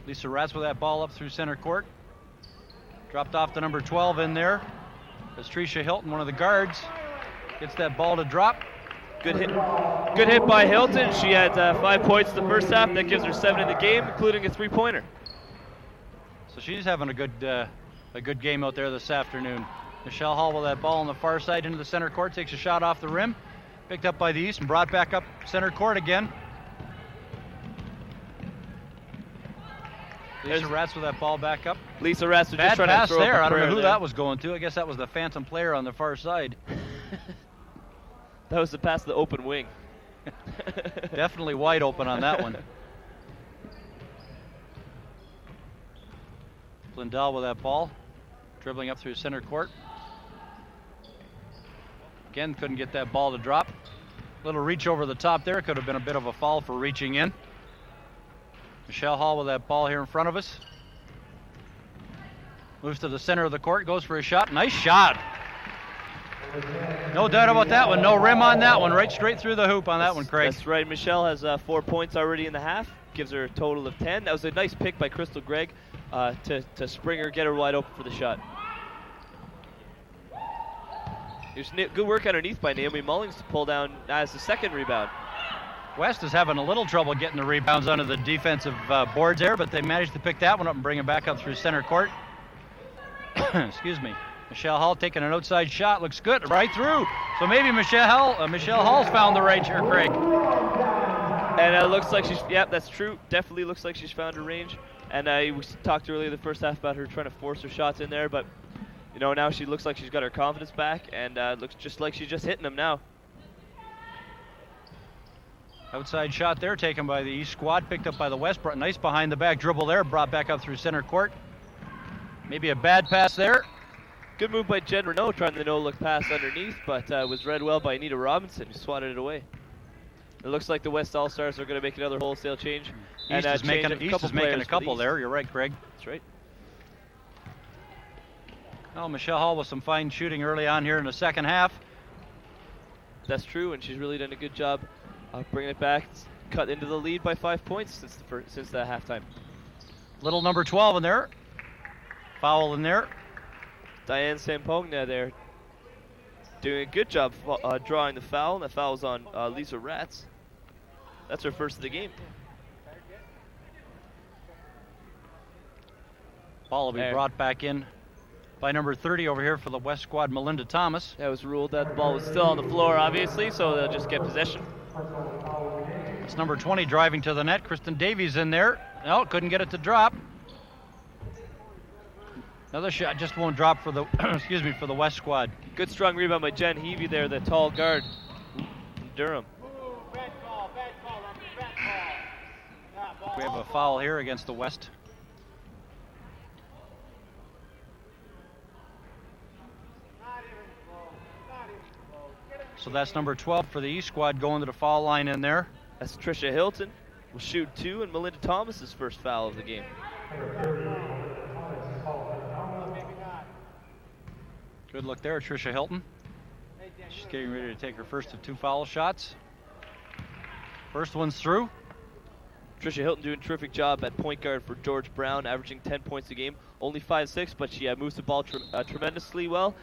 Lisa Ratz with that ball up through center court. Dropped off to number 12 in there. As Tricia Hilton, one of the guards, gets that ball to drop. Good hit by Hilton. She had 5 points the first half. That gives her 7 in the game, including a 3-pointer. So she's having a good game out there this afternoon. Michelle Hall with that ball on the far side into the center court, takes a shot off the rim. Picked up by the East and brought back up center court again. Lisa Ratz with that ball back up. Lisa Ratz was bad just trying pass to throw there. up I don't know who there. that was going to. I guess that was the phantom player on the far side. That was the pass to the open wing. Definitely wide open on that one. Flindell with that ball, dribbling up through center court. Again, couldn't get that ball to drop. Little reach over the top there. Could have been a bit of a foul for reaching in. Michelle Hall with that ball here in front of us. Moves to the center of the court, goes for a shot. Nice shot. No doubt about that one. No rim on that one. Right straight through the hoop on that one, Craig. That's right. Michelle has 4 points already in the half. Gives her a total of 10. That was a nice pick by Crystal Gregg to spring her, get her wide open for the shot. There's good work underneath by Naomi Mullings to pull down as the second rebound. West is having a little trouble getting the rebounds under the defensive boards there, but they managed to pick that one up and bring it back up through center court. Excuse me. Michelle Hall taking an outside shot. Looks good. Right through. So maybe Michelle Hall's found the range here, Craig. And it looks like she's, yep, that's true. Definitely looks like she's found her range. And we talked earlier the first half about her trying to force her shots in there, but you know, now she looks like she's got her confidence back, and looks just like she's just hitting them now. Outside shot there taken by the East squad, picked up by the West. Nice behind the back dribble there, brought back up through center court. Maybe a bad pass there. Good move by Jen Renault trying the no-look pass underneath, but was read well by Anita Robinson, who swatted it away. It looks like the West All-Stars are going to make another wholesale change. East is making a couple there. You're right, Craig. That's right. Well, Michelle Hall with some fine shooting early on here in the second half. That's true, and she's really done a good job bringing it back. It's cut into the lead by 5 points since that halftime. Little number 12 in there. Foul in there. Diane Sampogna there doing a good job drawing the foul, and the foul's on Lisa Ratz. That's her first of the game. Ball will be brought back in by number 30 over here for the West squad, Melinda Thomas. That was ruled that the ball was still on the floor, obviously, so they'll just get possession. It's number 20 driving to the net. Kristen Davies in there. No, couldn't get it to drop. Another shot just won't drop for the excuse me, for the West squad. Good strong rebound by Jen Heavey there, the tall guard from Durham. We have a foul here against the West. So that's number 12 for the East squad going to the foul line in there. That's Trisha Hilton. Will shoot 2, and Melinda Thomas's first foul of the game. Good look there, Trisha Hilton. She's getting ready to take her first of 2 foul shots. First one's through. Trisha Hilton doing a terrific job at point guard for George Brown, averaging 10 points a game. Only 5'6", but she moves the ball tremendously well.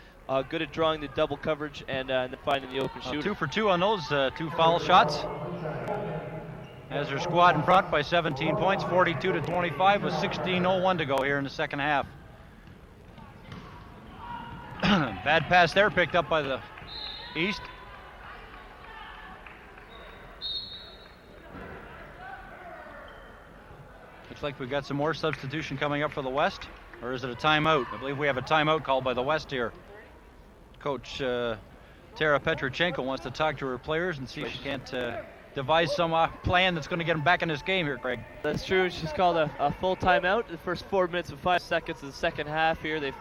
Good at drawing the double coverage and then finding the open shooter. 2 for 2 on those 2 foul shots. Has her squad in front by 17 points, 42-25, with 16:01 to go here in the second half. Bad pass there, picked up by the East. Looks like we've got some more substitution coming up for the West. Or is it a timeout? I believe we have a timeout called by the West here. Coach Tara Petrochenko wants to talk to her players and see if she can't devise some plan that's going to get them back in this game here, Craig. That's true. She's called a full timeout. The first 4 minutes and 5 seconds of the second half here. They've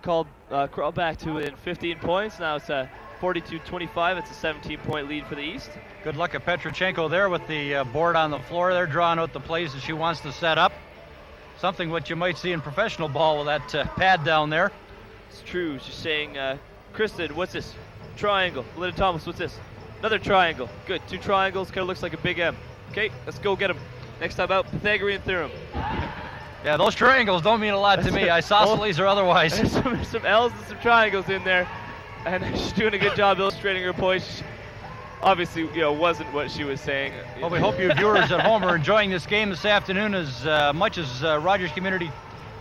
called crawl back to within 15 points. Now it's 42-25. It's a 17-point lead for the East. Good luck at Petrochenko there with the board on the floor. They're drawing out the plays that she wants to set up. Something what you might see in professional ball with that pad down there. It's true. She's saying, Kristen, what's this? Triangle. Melinda Thomas, what's this? Another triangle. Good. 2 triangles. Kind of looks like a big M. Okay, let's go get them. Next time out, Pythagorean theorem. Yeah, those triangles don't mean a lot to me, isosceles or otherwise. There's some L's and some triangles in there, and she's doing a good job illustrating her point. She obviously, wasn't what she was saying. Well, we hope you viewers at home are enjoying this game this afternoon as much as Rogers Community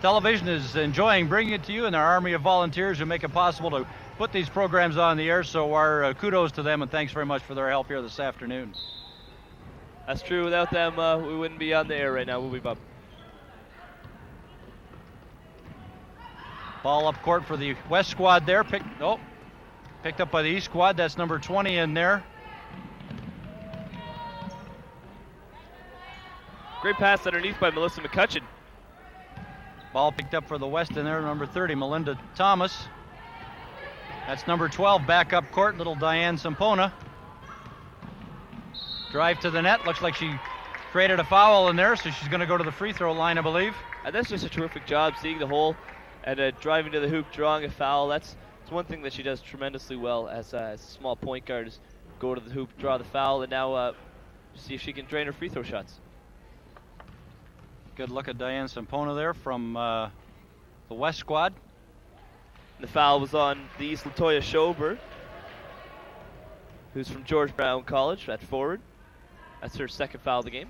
Television is enjoying bringing it to you, and our army of volunteers who make it possible to put these programs on the air. So our kudos to them, and thanks very much for their help here this afternoon. That's true. Without them, we wouldn't be on the air right now, would we, Bob? Ball up court for the West squad there. Picked up by the East squad. That's number 20 in there. Great pass underneath by Melissa McCutcheon. Ball picked up for the West in there, number 30, Melinda Thomas. That's number 12 back up court, little Diane Sampona. Drive to the net. Looks like she created a foul in there, so she's going to go to the free throw line, I believe. And that's just a terrific job, seeing the hole and driving to the hoop, drawing a foul. That's one thing that she does tremendously well as a small point guard, is go to the hoop, draw the foul, and now see if she can drain her free throw shots. Good look at Diane Sampona there from the West squad. The foul was on the East Latoya Schober, who's from George Brown College at forward. That's her second foul of the game.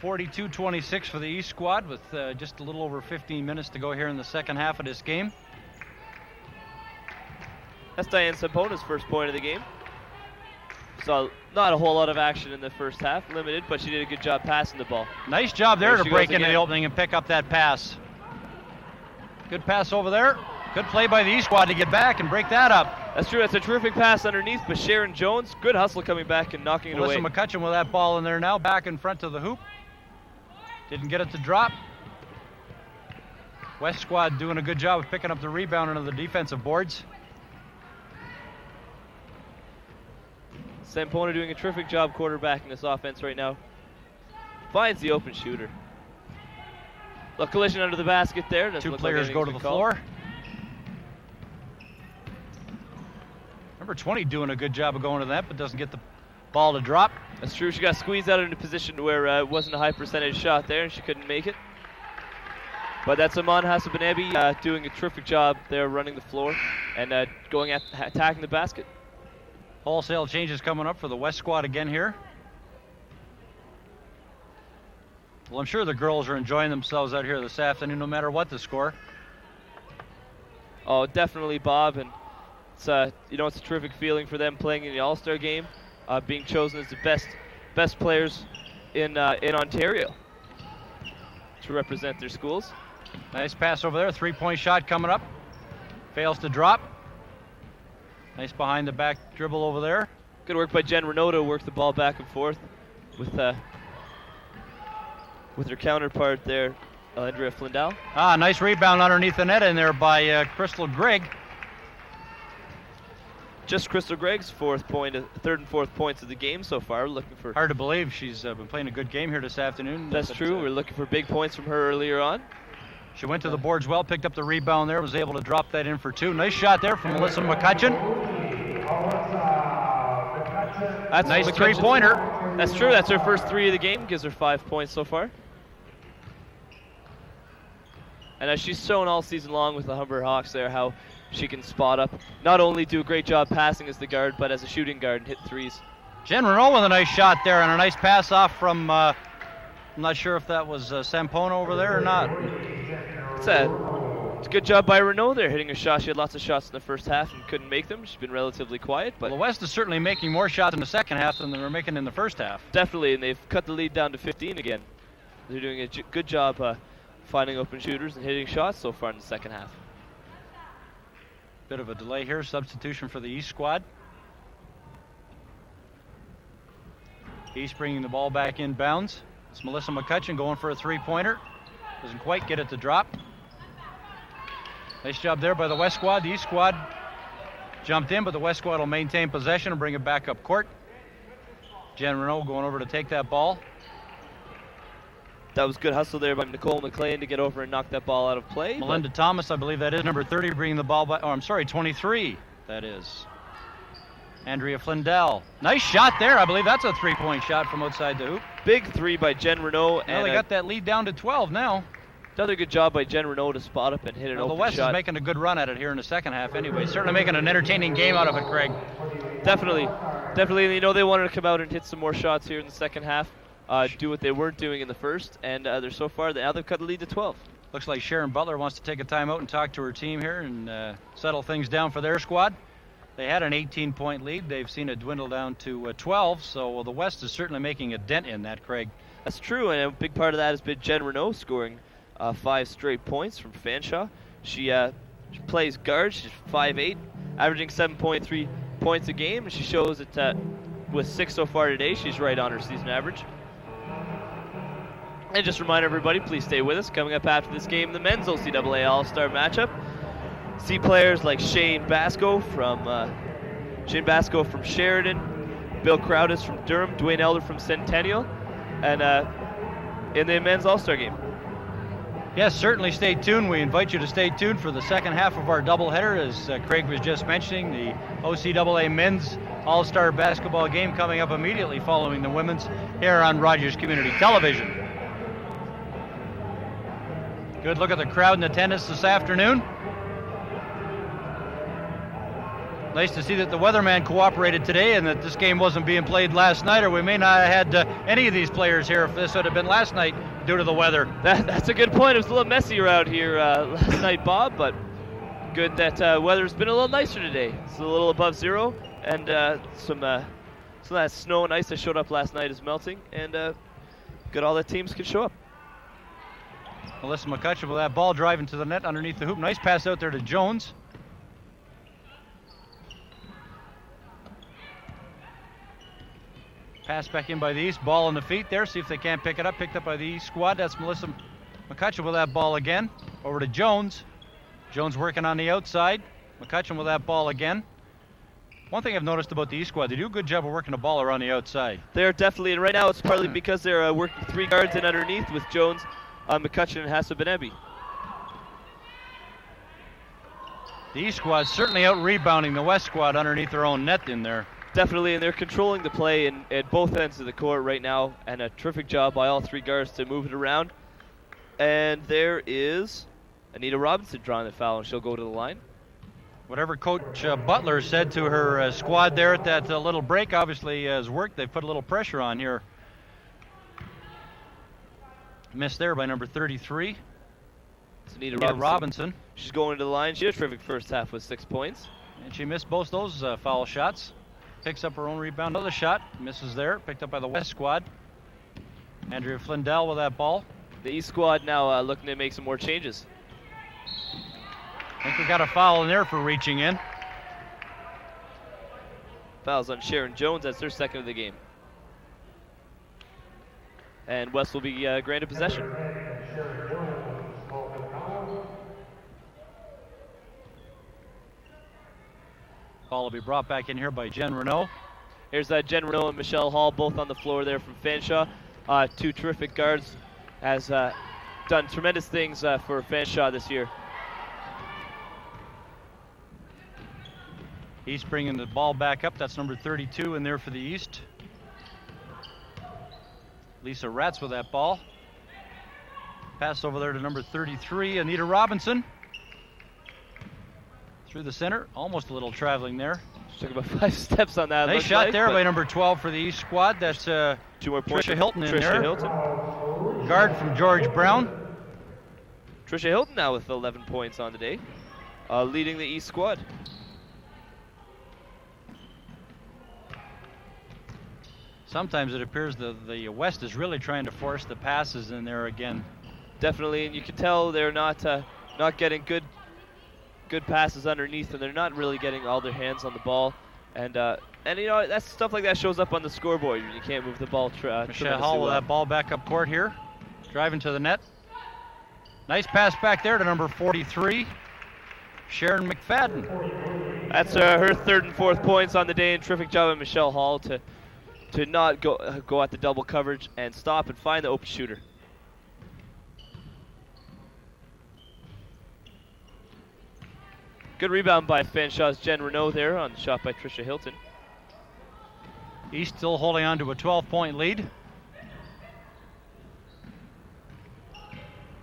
42-26 for the East squad with just a little over 15 minutes to go here in the second half of this game. That's Diane Sampona's first point of the game. Saw not a whole lot of action in the first half, limited, but she did a good job passing the ball. Nice job there to break into again. the opening and pick up that pass. Good pass over there. Good play by the East squad to get back and break that up. That's true. That's a terrific pass underneath, but Sharon Jones, good hustle coming back and knocking it away. Melissa McCutcheon with that ball in there now, back in front of the hoop. Didn't get it to drop. West squad doing a good job of picking up the rebound into the defensive boards. Sampona doing a terrific job quarterbacking this offense right now. Finds the open shooter. A collision under the basket there. Two players go to the floor. Number 20 doing a good job of going to that, but doesn't get the ball to drop. That's true. She got squeezed out in a position where it wasn't a high percentage shot there, and she couldn't make it. But that's Aman Hasabanebi doing a terrific job there running the floor and going at attacking the basket. Wholesale changes coming up for the West squad again here. Well, I'm sure the girls are enjoying themselves out here this afternoon, no matter what the score. Oh, definitely, Bob, and it's it's a terrific feeling for them playing in the All-Star game, being chosen as the best players in Ontario to represent their schools. Nice pass over there, three-point shot coming up. Fails to drop. Nice behind the back dribble over there. Good work by Jen Renaud to work the ball back and forth with her counterpart there, Andrea Flindell. Nice rebound underneath the net in there by Crystal Gregg. Just Crystal Gregg's third and fourth points of the game so far. Looking for. Hard to believe she's been playing a good game here this afternoon. That's true. We're looking for big points from her earlier on. She went to the boards well, picked up the rebound there, was able to drop that in for two. Nice shot there from Melissa McCutcheon. That's nice three-pointer. That's true. That's her first three of the game. Gives her 5 points so far. And as she's shown all season long with the Humber Hawks there, how she can spot up, not only do a great job passing as the guard, but as a shooting guard and hit threes. Jen Renaud with a nice shot there and a nice pass off from, I'm not sure if that was Sampona over there or not. It's a good job by Renaud there, hitting her shot. She had lots of shots in the first half and couldn't make them. She's been relatively quiet. But well, the West is certainly making more shots in the second half than they were making in the first half. Definitely, and they've cut the lead down to 15 again. They're doing a good job finding open shooters and hitting shots so far in the second half. Bit of a delay here, substitution for the East squad. East bringing the ball back inbounds. It's Melissa McCutcheon going for a three-pointer. Doesn't quite get it to drop. Nice job there by the West squad. The East squad jumped in, but the West squad will maintain possession and bring it back up court. Jen Renaud going over to take that ball. That was good hustle there by Nicole McLean to get over and knock that ball out of play. Melinda Thomas, I believe that is number 30, bringing the ball back. Oh, I'm sorry, 23. That is Andrea Flindell. Nice shot there. I believe that's a three-point shot from outside the hoop. Big three by Jen Renaud. Well, they got that lead down to 12 now. Another good job by Jen Renaud to spot up and hit an open shot. The West is making a good run at it here in the second half anyway. Certainly making an entertaining game out of it, Craig. Definitely. Definitely. They wanted to come out and hit some more shots here in the second half. Do what they weren't doing in the first, and now they've cut the lead to 12. Looks like Sharon Butler wants to take a timeout and talk to her team here and settle things down for their squad. They had an 18-point lead. They've seen it dwindle down to 12, so the West is certainly making a dent in that, Craig. That's true, and a big part of that has been Jen Renaud scoring 5 straight points from Fanshawe. She plays guard. She's 5'8", averaging 7.3 points a game, and she shows it with 6 so far today. She's right on her season average. And just remind everybody, please stay with us. Coming up after this game, the men's OCAA All-Star matchup. See players like Shane Basco from Sheridan, Bill Crowdis from Durham, Dwayne Elder from Centennial, and in the men's All-Star game. Yes, certainly stay tuned. We invite you to stay tuned for the second half of our doubleheader, as Craig was just mentioning, the OCAA men's All-Star basketball game coming up immediately following the women's here on Rogers Community Television. Good look at the crowd in attendance this afternoon. Nice to see that the weatherman cooperated today and that this game wasn't being played last night, or we may not have had any of these players here if this would have been last night due to the weather. That's a good point. It was a little messy around here last night, Bob, but good that weather's been a little nicer today. It's a little above zero, and some of that snow and ice that showed up last night is melting, and good all the teams can show up. Melissa McCutcheon with that ball driving to the net underneath the hoop. Nice pass out there to Jones. Pass back in by the East. Ball on the feet there. See if they can't pick it up. Picked up by the East squad. That's Melissa McCutcheon with that ball again. Over to Jones. Jones working on the outside. McCutcheon with that ball again. One thing I've noticed about the East squad, they do a good job of working the ball around the outside. They're definitely, and right now it's partly because they're working 3 guards in underneath with Jones, McCutcheon, and Hasabenebi. The East squad certainly out rebounding the West squad underneath their own net in there. Definitely, and they're controlling the play at both ends of the court right now, and a terrific job by all 3 guards to move it around. And there is Anita Robinson drawing the foul, and she'll go to the line. Whatever Coach Butler said to her squad there at that little break obviously has worked. They've put a little pressure on here. Missed there by number 33. It's Anita Robinson. She's going to the line. She had a terrific first half with 6 points. And she missed both those foul shots. Picks up her own rebound. Another shot. Misses there. Picked up by the West squad. Andrea Flindell with that ball. The East squad now looking to make some more changes. I think we got a foul in there for reaching in. Fouls on Sharon Jones. That's their second of the game. And West will be granted possession. Ball will be brought back in here by Jen Renault. Here's Jen Renault and Michelle Hall, both on the floor there from Fanshawe. 2 terrific guards, has done tremendous things for Fanshawe this year. East bringing the ball back up. That's number 32 in there for the East. Lisa Ratz with that ball. Pass over there to number 33, Anita Robinson. Through the center, almost a little traveling there. She took about 5 steps on that. Nice shot there by number 12 for the East squad. That's 2 more points. Tricia Hilton in there. Hilton. Guard from George Brown. Tricia Hilton now with 11 points on the day, leading the East squad. Sometimes it appears the West is really trying to force the passes in there again. Definitely, and you can tell they're not getting good passes underneath, and they're not really getting all their hands on the ball. And you know, that's stuff like that shows up on the scoreboard. You can't move the ball. Michelle Hall with that ball back up court here, driving to the net. Nice pass back there to number 43, Sharon McFadden. That's her 3rd and 4th points on the day, and terrific job of Michelle Hall to not go at the double coverage and stop and find the open shooter. Good rebound by Fanshawe's Jen Renault there on the shot by Tricia Hilton. East still holding on to a 12-point lead.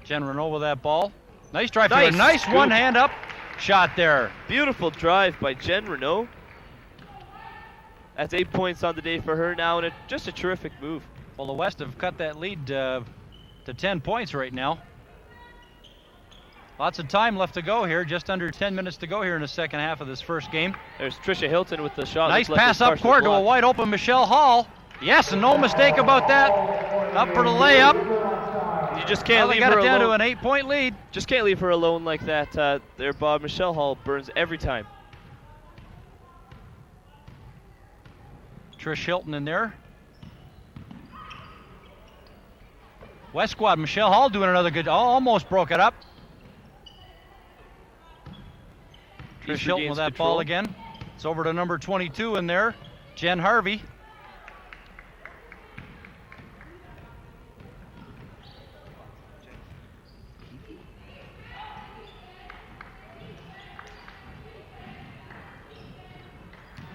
Jen Renault with that ball. Nice drive. Nice one-hand up shot there. Beautiful drive by Jen Renault. That's 8 points on the day for her now, and just a terrific move. Well, the West have cut that lead to 10 points right now. Lots of time left to go here. Just under 10 minutes to go here in the second half of this first game. There's Tricia Hilton with the shot. Nice pass up court to a wide open Michelle Hall. Yes, and no mistake about that. Up for the layup. You just can't leave her alone. Got it down to an 8-point lead. Just can't leave her alone like that. There, Bob. Michelle Hall burns every time. Trish Hilton in there. West squad, Michelle Hall doing another good, almost broke it up. Trish Hilton with that ball again. It's over to number 22 in there, Jen Harvey.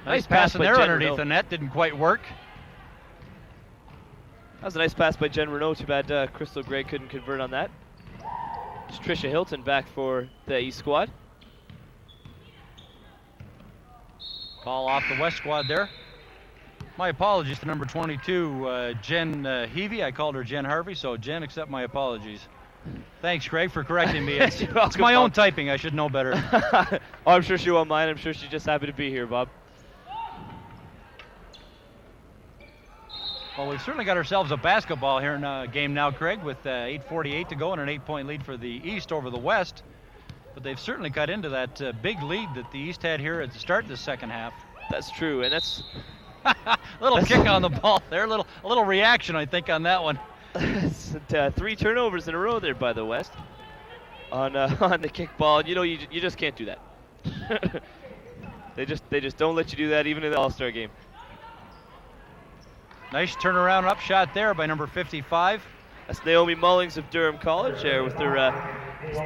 Nice pass in there underneath the net, didn't quite work. That was a nice pass by Jen Renault. Too bad Crystal Gray couldn't convert on that. It's Tricia Hilton back for the East squad. Call off the West squad there. My apologies to number 22, Jen Heavey. I called her Jen Harvey, so Jen, accept my apologies. Thanks, Craig, for correcting me. It's my own typing. I should know better. Oh, I'm sure she won't mind. I'm sure she's just happy to be here, Bob. Well, we've certainly got ourselves a basketball here in a game now, Craig, with 8:48 to go and an 8-point lead for the East over the West. But they've certainly cut into that big lead that the East had here at the start of the second half. That's true, and that's... little kick on the ball there, a little reaction, I think, on that one. 3 turnovers in a row there by the West on the kickball. You know, you just can't do that. They just don't let you do that even in the All-Star game. Nice turnaround up shot there by number 55. That's Naomi Mullings of Durham College there with her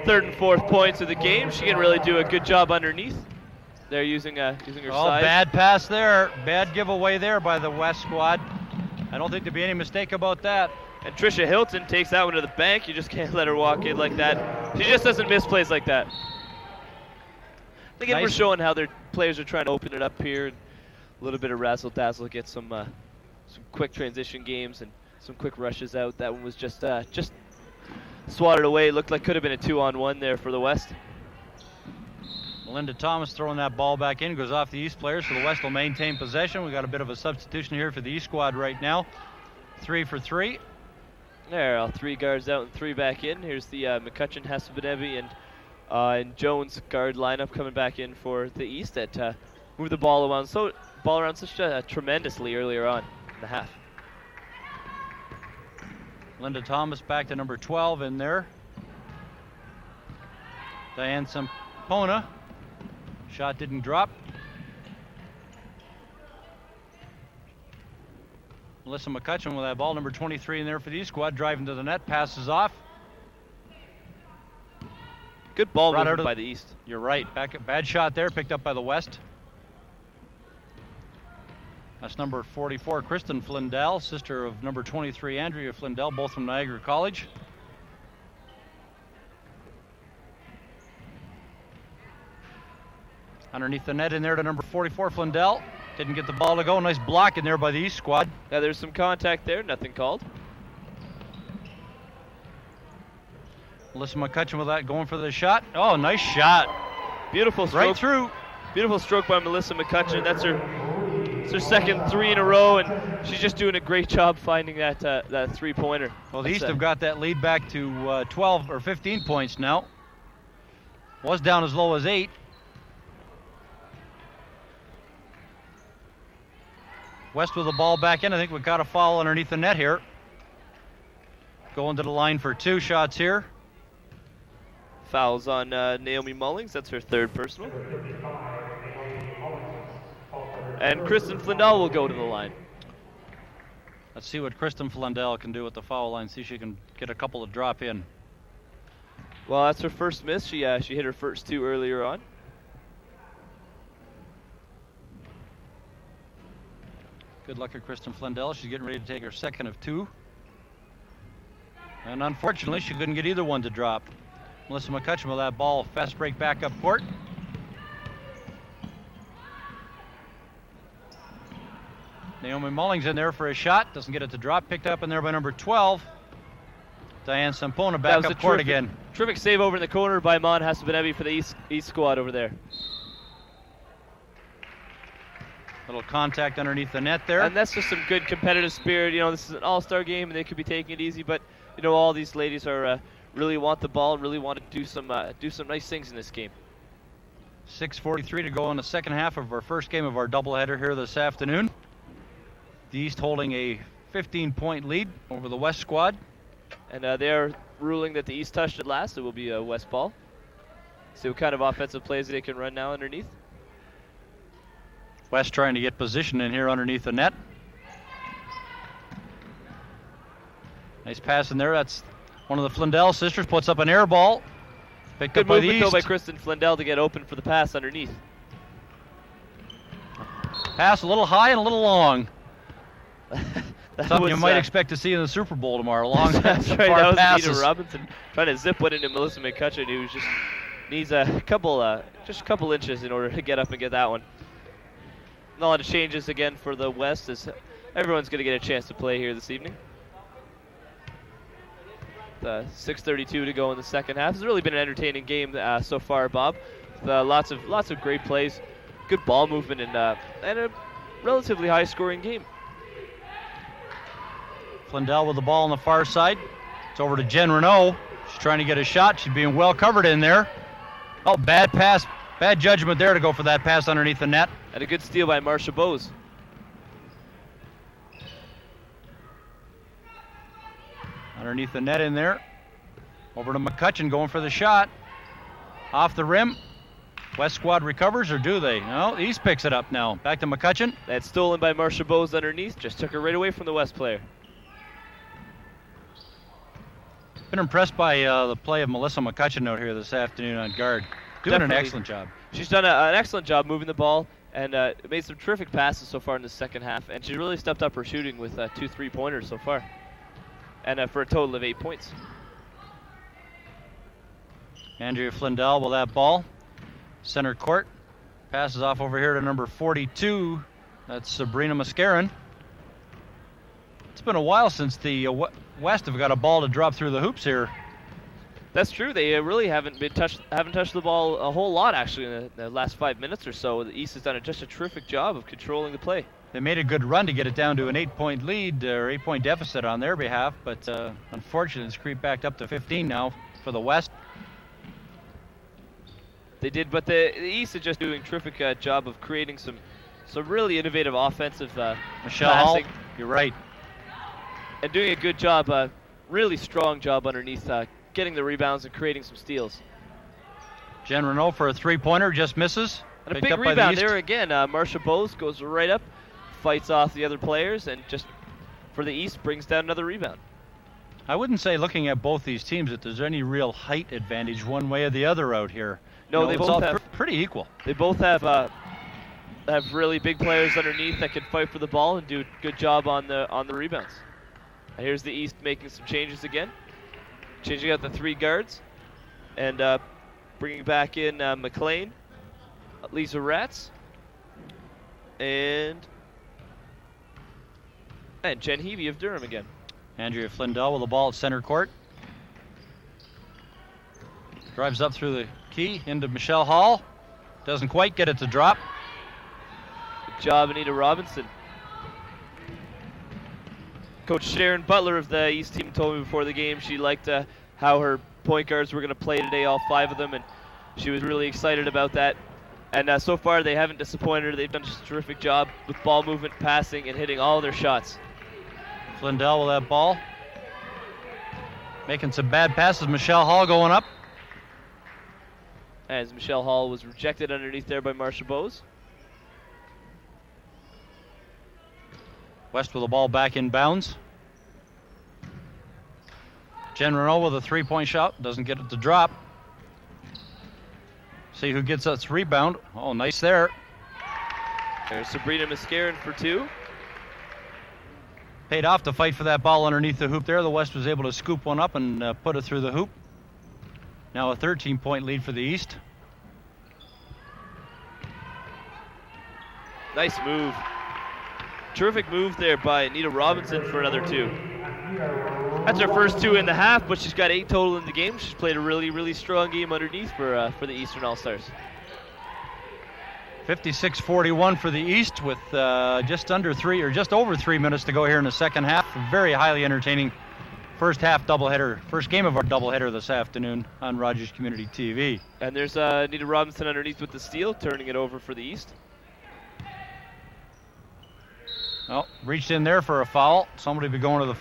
third and fourth points of the game. She can really do a good job underneath. They're using her size. Bad pass there. Bad giveaway there by the West squad. I don't think there'd be any mistake about that. And Trisha Hilton takes that one to the bank. You just can't let her walk in like that. She just doesn't miss plays like that. Again, we're showing how their players are trying to open it up here. And a little bit of razzle-dazzle, get some quick transition games and some quick rushes out. That one was just swatted away. It looked like could have been a 2-on-1 there for the West. Melinda Thomas throwing that ball back in, goes off the East players, so the West will maintain possession. We got a bit of a substitution here for the East squad right now. 3 for 3. There, all 3 guards out and 3 back in. Here's the McCutcheon, Hasabanevi, and Jones guard lineup coming back in for the East that moved the ball around such tremendously earlier on in the half. Linda Thomas back to number 12 in there. Diane Sampona. Shot didn't drop. Melissa McCutcheon with that ball, number 23 in there for the East squad, driving to the net, passes off. Good ball movement by the East. You're right. Bad shot there, picked up by the West. That's number 44, Kristen Flindell, sister of number 23, Andrea Flindell, both from Niagara College. Underneath the net in there to number 44, Flindell. Didn't get the ball to go. Nice block in there by the East squad. Yeah, there's some contact there, nothing called. Melissa McCutcheon with that going for the shot. Oh, nice shot. Beautiful stroke. Right through. Beautiful stroke by Melissa McCutcheon. That's her second 3 in a row, and she's just doing a great job finding that 3-pointer. Well, the East have got that lead back to 12 or 15 points now. Was down as low as 8. West with the ball back in. I think we got a foul underneath the net here. Going to the line for 2 shots here. Fouls on Naomi Mullings. That's her 3rd personal. And Kristen Flindell will go to the line. Let's see what Kristen Flindell can do at the foul line. See if she can get a couple to drop in. Well, that's her first miss. She hit her first 2 earlier on. Good luck at Kristen Flindell. She's getting ready to take her second of 2. And unfortunately, she couldn't get either one to drop. Melissa McCutcheon with that ball. Fast break back up court. Naomi Mullings in there for a shot. Doesn't get it to drop. Picked up in there by number 12. Diane Sampona back up court again. Terrific save over in the corner by Mon Hasabanevi for the East squad over there. Little contact underneath the net there. And that's just some good competitive spirit. You know, this is an all-star game, and they could be taking it easy, but you know, all these ladies are really want the ball, really want to do some nice things in this game. 6:43 to go in the second half of our first game of our doubleheader here this afternoon. The East holding a 15-point lead over the West squad. And they are ruling that the East touched it last. It will be a West ball. See what kind of offensive plays they can run now underneath. West trying to get position in here underneath the net. Nice pass in there. That's one of the Flindell sisters. Puts up an air ball. Picked Good up by the movement East. though by Kristen Flindell to get open for the pass underneath. Pass a little high and a little long. Something was, you might expect to see in the Super Bowl tomorrow. Long that's right. far That was passes. Peter Robinson trying to zip one into Melissa McCutcheon, who just needs a couple inches in order to get up and get that one. a lot of changes again for the West, as everyone's going to get a chance to play here this evening. 6:32 to go in the second half. It's really been an entertaining game so far, Bob. Lots of great plays, good ball movement, and a relatively high-scoring game. Flindell with the ball on the far side. It's over to Jen Renault. She's trying to get a shot. She's being well covered in there. Oh, bad pass. Bad judgment there to go for that pass underneath the net. And a good steal by Marcia Bose. Underneath the net in there. Over to McCutcheon going for the shot. Off the rim. West squad recovers, or do they? No, East picks it up now. Back to McCutcheon. That's stolen by Marcia Bose underneath. Just took her right away from the West player. Been impressed by the play of Melissa McCutcheon out here this afternoon on guard. Doing Definitely. an excellent job. She's done an excellent job moving the ball and made some terrific passes so far in the second half. And she really stepped up her shooting with 2 3-pointers so far. And for a total of 8 points. Andrea Flindell with that ball. Center court. Passes off over here to number 42. That's Sabrina Mascarin. It's been a while since the West have got a ball to drop through the hoops here. That's true. They really haven't touched the ball a whole lot actually in the last 5 minutes or so. The East has done just a terrific job of controlling the play. They made a good run to get it down to an 8-point lead or 8-point deficit on their behalf, but unfortunately it's creeped back up to 15 now for the West. They did, but the East is just doing a terrific job of creating some really innovative offensive Michelle passing. Hall, you're right. And doing a good job, really strong job underneath, getting the rebounds and creating some steals. Jen Renault for a 3-pointer, just misses. And a big rebound there again. Marcia Bose goes right up, fights off the other players, and just for the East brings down another rebound. I wouldn't say, looking at both these teams, that there's any real height advantage one way or the other out here. No, they both it's have pretty equal. They both have really big players underneath that can fight for the ball and do a good job on the rebounds. And here's the East making some changes again, changing out the 3 guards, and bringing back in McLean, Lisa Ratz, and Jen Heavey of Durham again. Andrea Flindell with the ball at center court. Drives up through the key into Michelle Hall. Doesn't quite get it to drop. Good job, Anita Robinson. Coach Sharon Butler of the East team told me before the game she liked how her point guards were going to play today, all 5 of them, and she was really excited about that. And so far they haven't disappointed her. They've done just a terrific job with ball movement, passing, and hitting all their shots. Flindell with that ball. Making some bad passes. Michelle Hall going up. As Michelle Hall was rejected underneath there by Marcia Bose. West with the ball back in bounds. Jen Renault with a 3-point shot. Doesn't get it to drop. See who gets that rebound. Oh, nice there. There's Sabrina Mascarin for 2. Paid off to fight for that ball underneath the hoop there. The West was able to scoop one up and put it through the hoop. Now a 13-point lead for the East. Nice move. Terrific move there by Anita Robinson for another 2. That's her first 2 in the half, but she's got 8 total in the game. She's played a really, really strong game underneath for the Eastern All-Stars. 56-41 for the East with just over 3 minutes to go here in the second half. A very highly entertaining first half doubleheader, first game of our doubleheader this afternoon on Rogers Community TV. And there's Anita Robinson underneath with the steal, turning it over for the East. Oh, reached in there for a foul. Somebody be going to the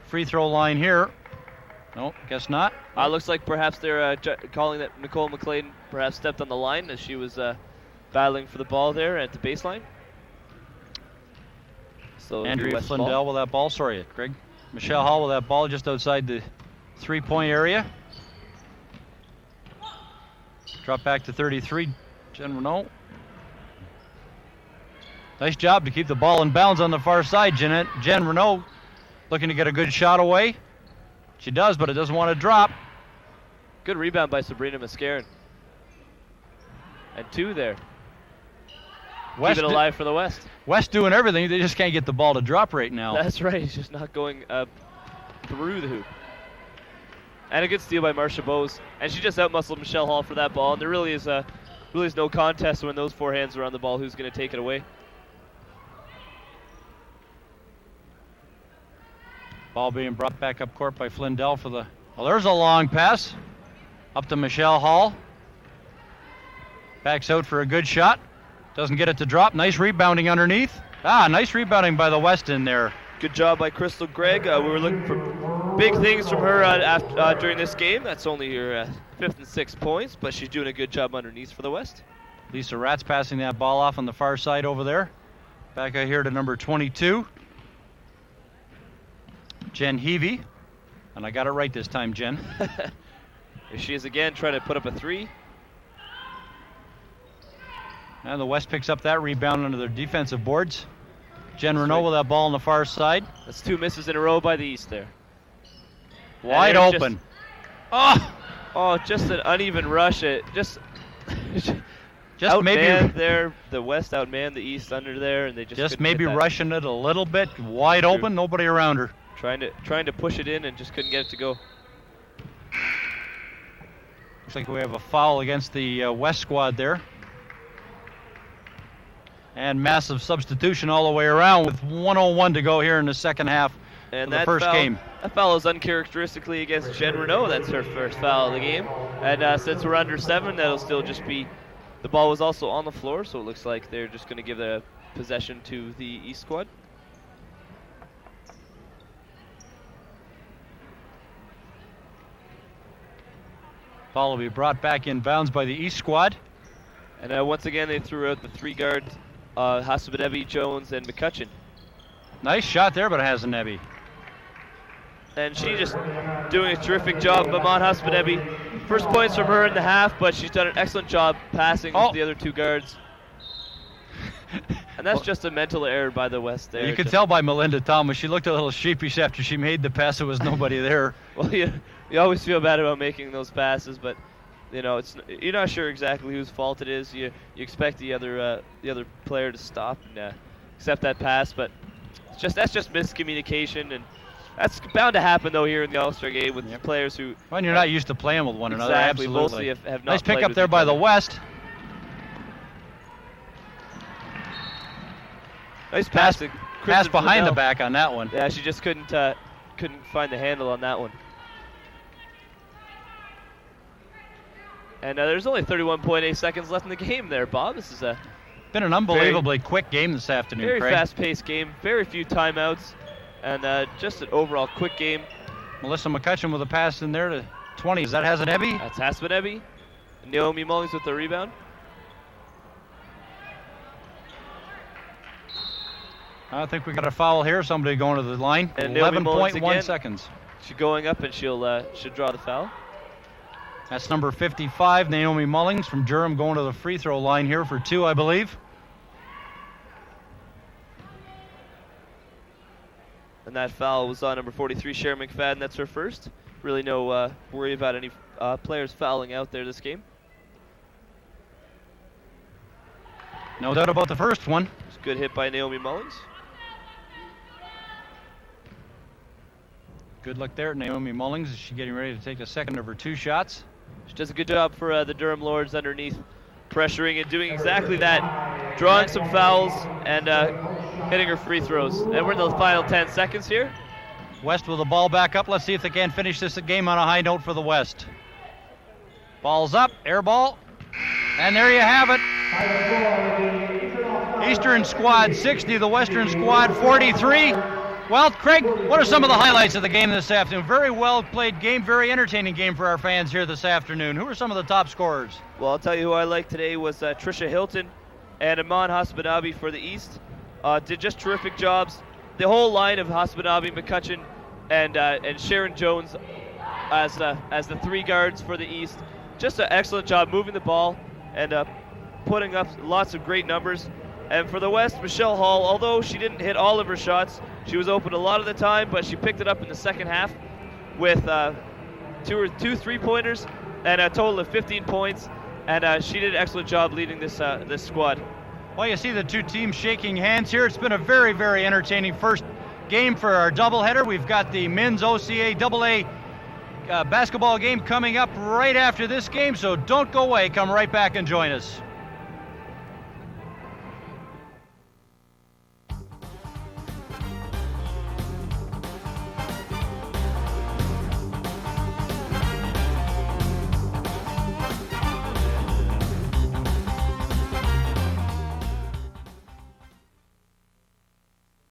free throw line here. No, guess not. Looks like perhaps they're calling that Nicole McLean perhaps stepped on the line as she was battling for the ball there at the baseline. So Andrea Flindell with that ball. Sorry, Greg. Michelle Hall with that ball just outside the 3-point area. Drop back to 33. Jen Renault. Nice job to keep the ball in bounds on the far side. Jen Renault looking to get a good shot away. She does, but it doesn't want to drop. Good rebound by Sabrina Mascarin. And 2 there. keep it alive for the West. West doing everything. They just can't get the ball to drop right now. That's right. He's just not going through the hoop. And a good steal by Marcia Bowes. And she just outmuscled Michelle Hall for that ball. And there really is no contest when those four hands are on the ball. Who's going to take it away? Ball being brought back up court by Flindell for the... Well, there's a long pass up to Michelle Hall. Backs out for a good shot. Doesn't get it to drop. Nice rebounding underneath. Nice rebounding by the West in there. Good job by Crystal Gregg. We were looking for big things from her during this game. That's only her 5th and 6th points, but she's doing a good job underneath for the West. Lisa Ratz passing that ball off on the far side over there. Back out here to number 22. Jen Heavey. And I got it right this time, Jen. Here she is again, trying to put up a three. And the West picks up that rebound under their defensive boards. Jen Renault with that ball on the far side. That's 2 misses in a row by the East there. Wide open. Just an uneven rush. Just maybe there. The West outmanned the East under there, and they just maybe rushing it a little bit. Wide open, nobody around her. Trying to push it in and just couldn't get it to go. Looks like we have a foul against the West squad there. And massive substitution all the way around with 1:01 to go here in the second half of the first game. That foul is uncharacteristically against Jen Renault. That's her first foul of the game. And since we're under 7, that'll still just be... The ball was also on the floor, so it looks like they're just going to give the possession to the East squad. Ball will be brought back in bounds by the East squad. And once again, they threw out the 3 guards, Hasabanebi, Jones, and McCutcheon. Nice shot there, but it has a Nebi. And she just doing a terrific job. Maman Hasabanebi, first points from her in the half, but she's done an excellent job passing with the other 2 guards. And that's just a mental error by the West there. You could tell by Melinda Thomas. She looked a little sheepish after she made the pass. There was nobody there. Well, you always feel bad about making those passes, but you're not sure exactly whose fault it is. You expect the other player to stop and accept that pass, but that's just miscommunication, and that's bound to happen though here in the All-Star game with players who. When you're not used to playing with one another, exactly, absolutely. Mostly have not nice pick played up with there by other. the West. Nice pass behind the back on that one. Yeah, she just couldn't find the handle on that one. And there's only 31.8 seconds left in the game there, Bob. This is been an unbelievably quick game this afternoon, very Craig. fast-paced game, very few timeouts, and just an overall quick game. Melissa McCutcheon with a pass in there to 20. Is that Hasabanebi? That's Hasabanebi. Naomi Mullings with the rebound. I think we got a foul here. Somebody going to the line. 11.1 seconds. She's going up, and she'll draw the foul. That's number 55, Naomi Mullings from Durham, going to the free throw line here for 2, I believe. And that foul was on number 43, Sharon McFadden. That's her first. Really no worry about any players fouling out there this game. No doubt about the first one. It's a good hit by Naomi Mullings. Good look there, Naomi Mullings. Is she getting ready to take the second of her 2 shots? She does a good job for the Durham Lords underneath, pressuring and doing exactly that, drawing some fouls and hitting her free throws. And we're in the final 10 seconds here. West with the ball back up. Let's see if they can finish this game on a high note for the West. Ball's up, air ball, and there you have it. Eastern squad 60, the Western squad 43. Well, Craig, what are some of the highlights of the game this afternoon? Very well played game, very entertaining game for our fans here this afternoon. Who are some of the top scorers? Well, I'll tell you who I liked today was Trisha Hilton and Iman Hasabanebi for the East. Did just terrific jobs. The whole line of Hasabanebi, McCutcheon, and Sharon Jones as the 3 guards for the East. Just an excellent job moving the ball and putting up lots of great numbers. And for the West, Michelle Hall, although she didn't hit all of her shots, she was open a lot of the time, but she picked it up in the second half with 2 3-pointers and a total of 15 points. And she did an excellent job leading this squad. Well, you see the two teams shaking hands here. It's been a very, very entertaining first game for our doubleheader. We've got the men's OCAA AA basketball game coming up right after this game, so don't go away. Come right back and join us.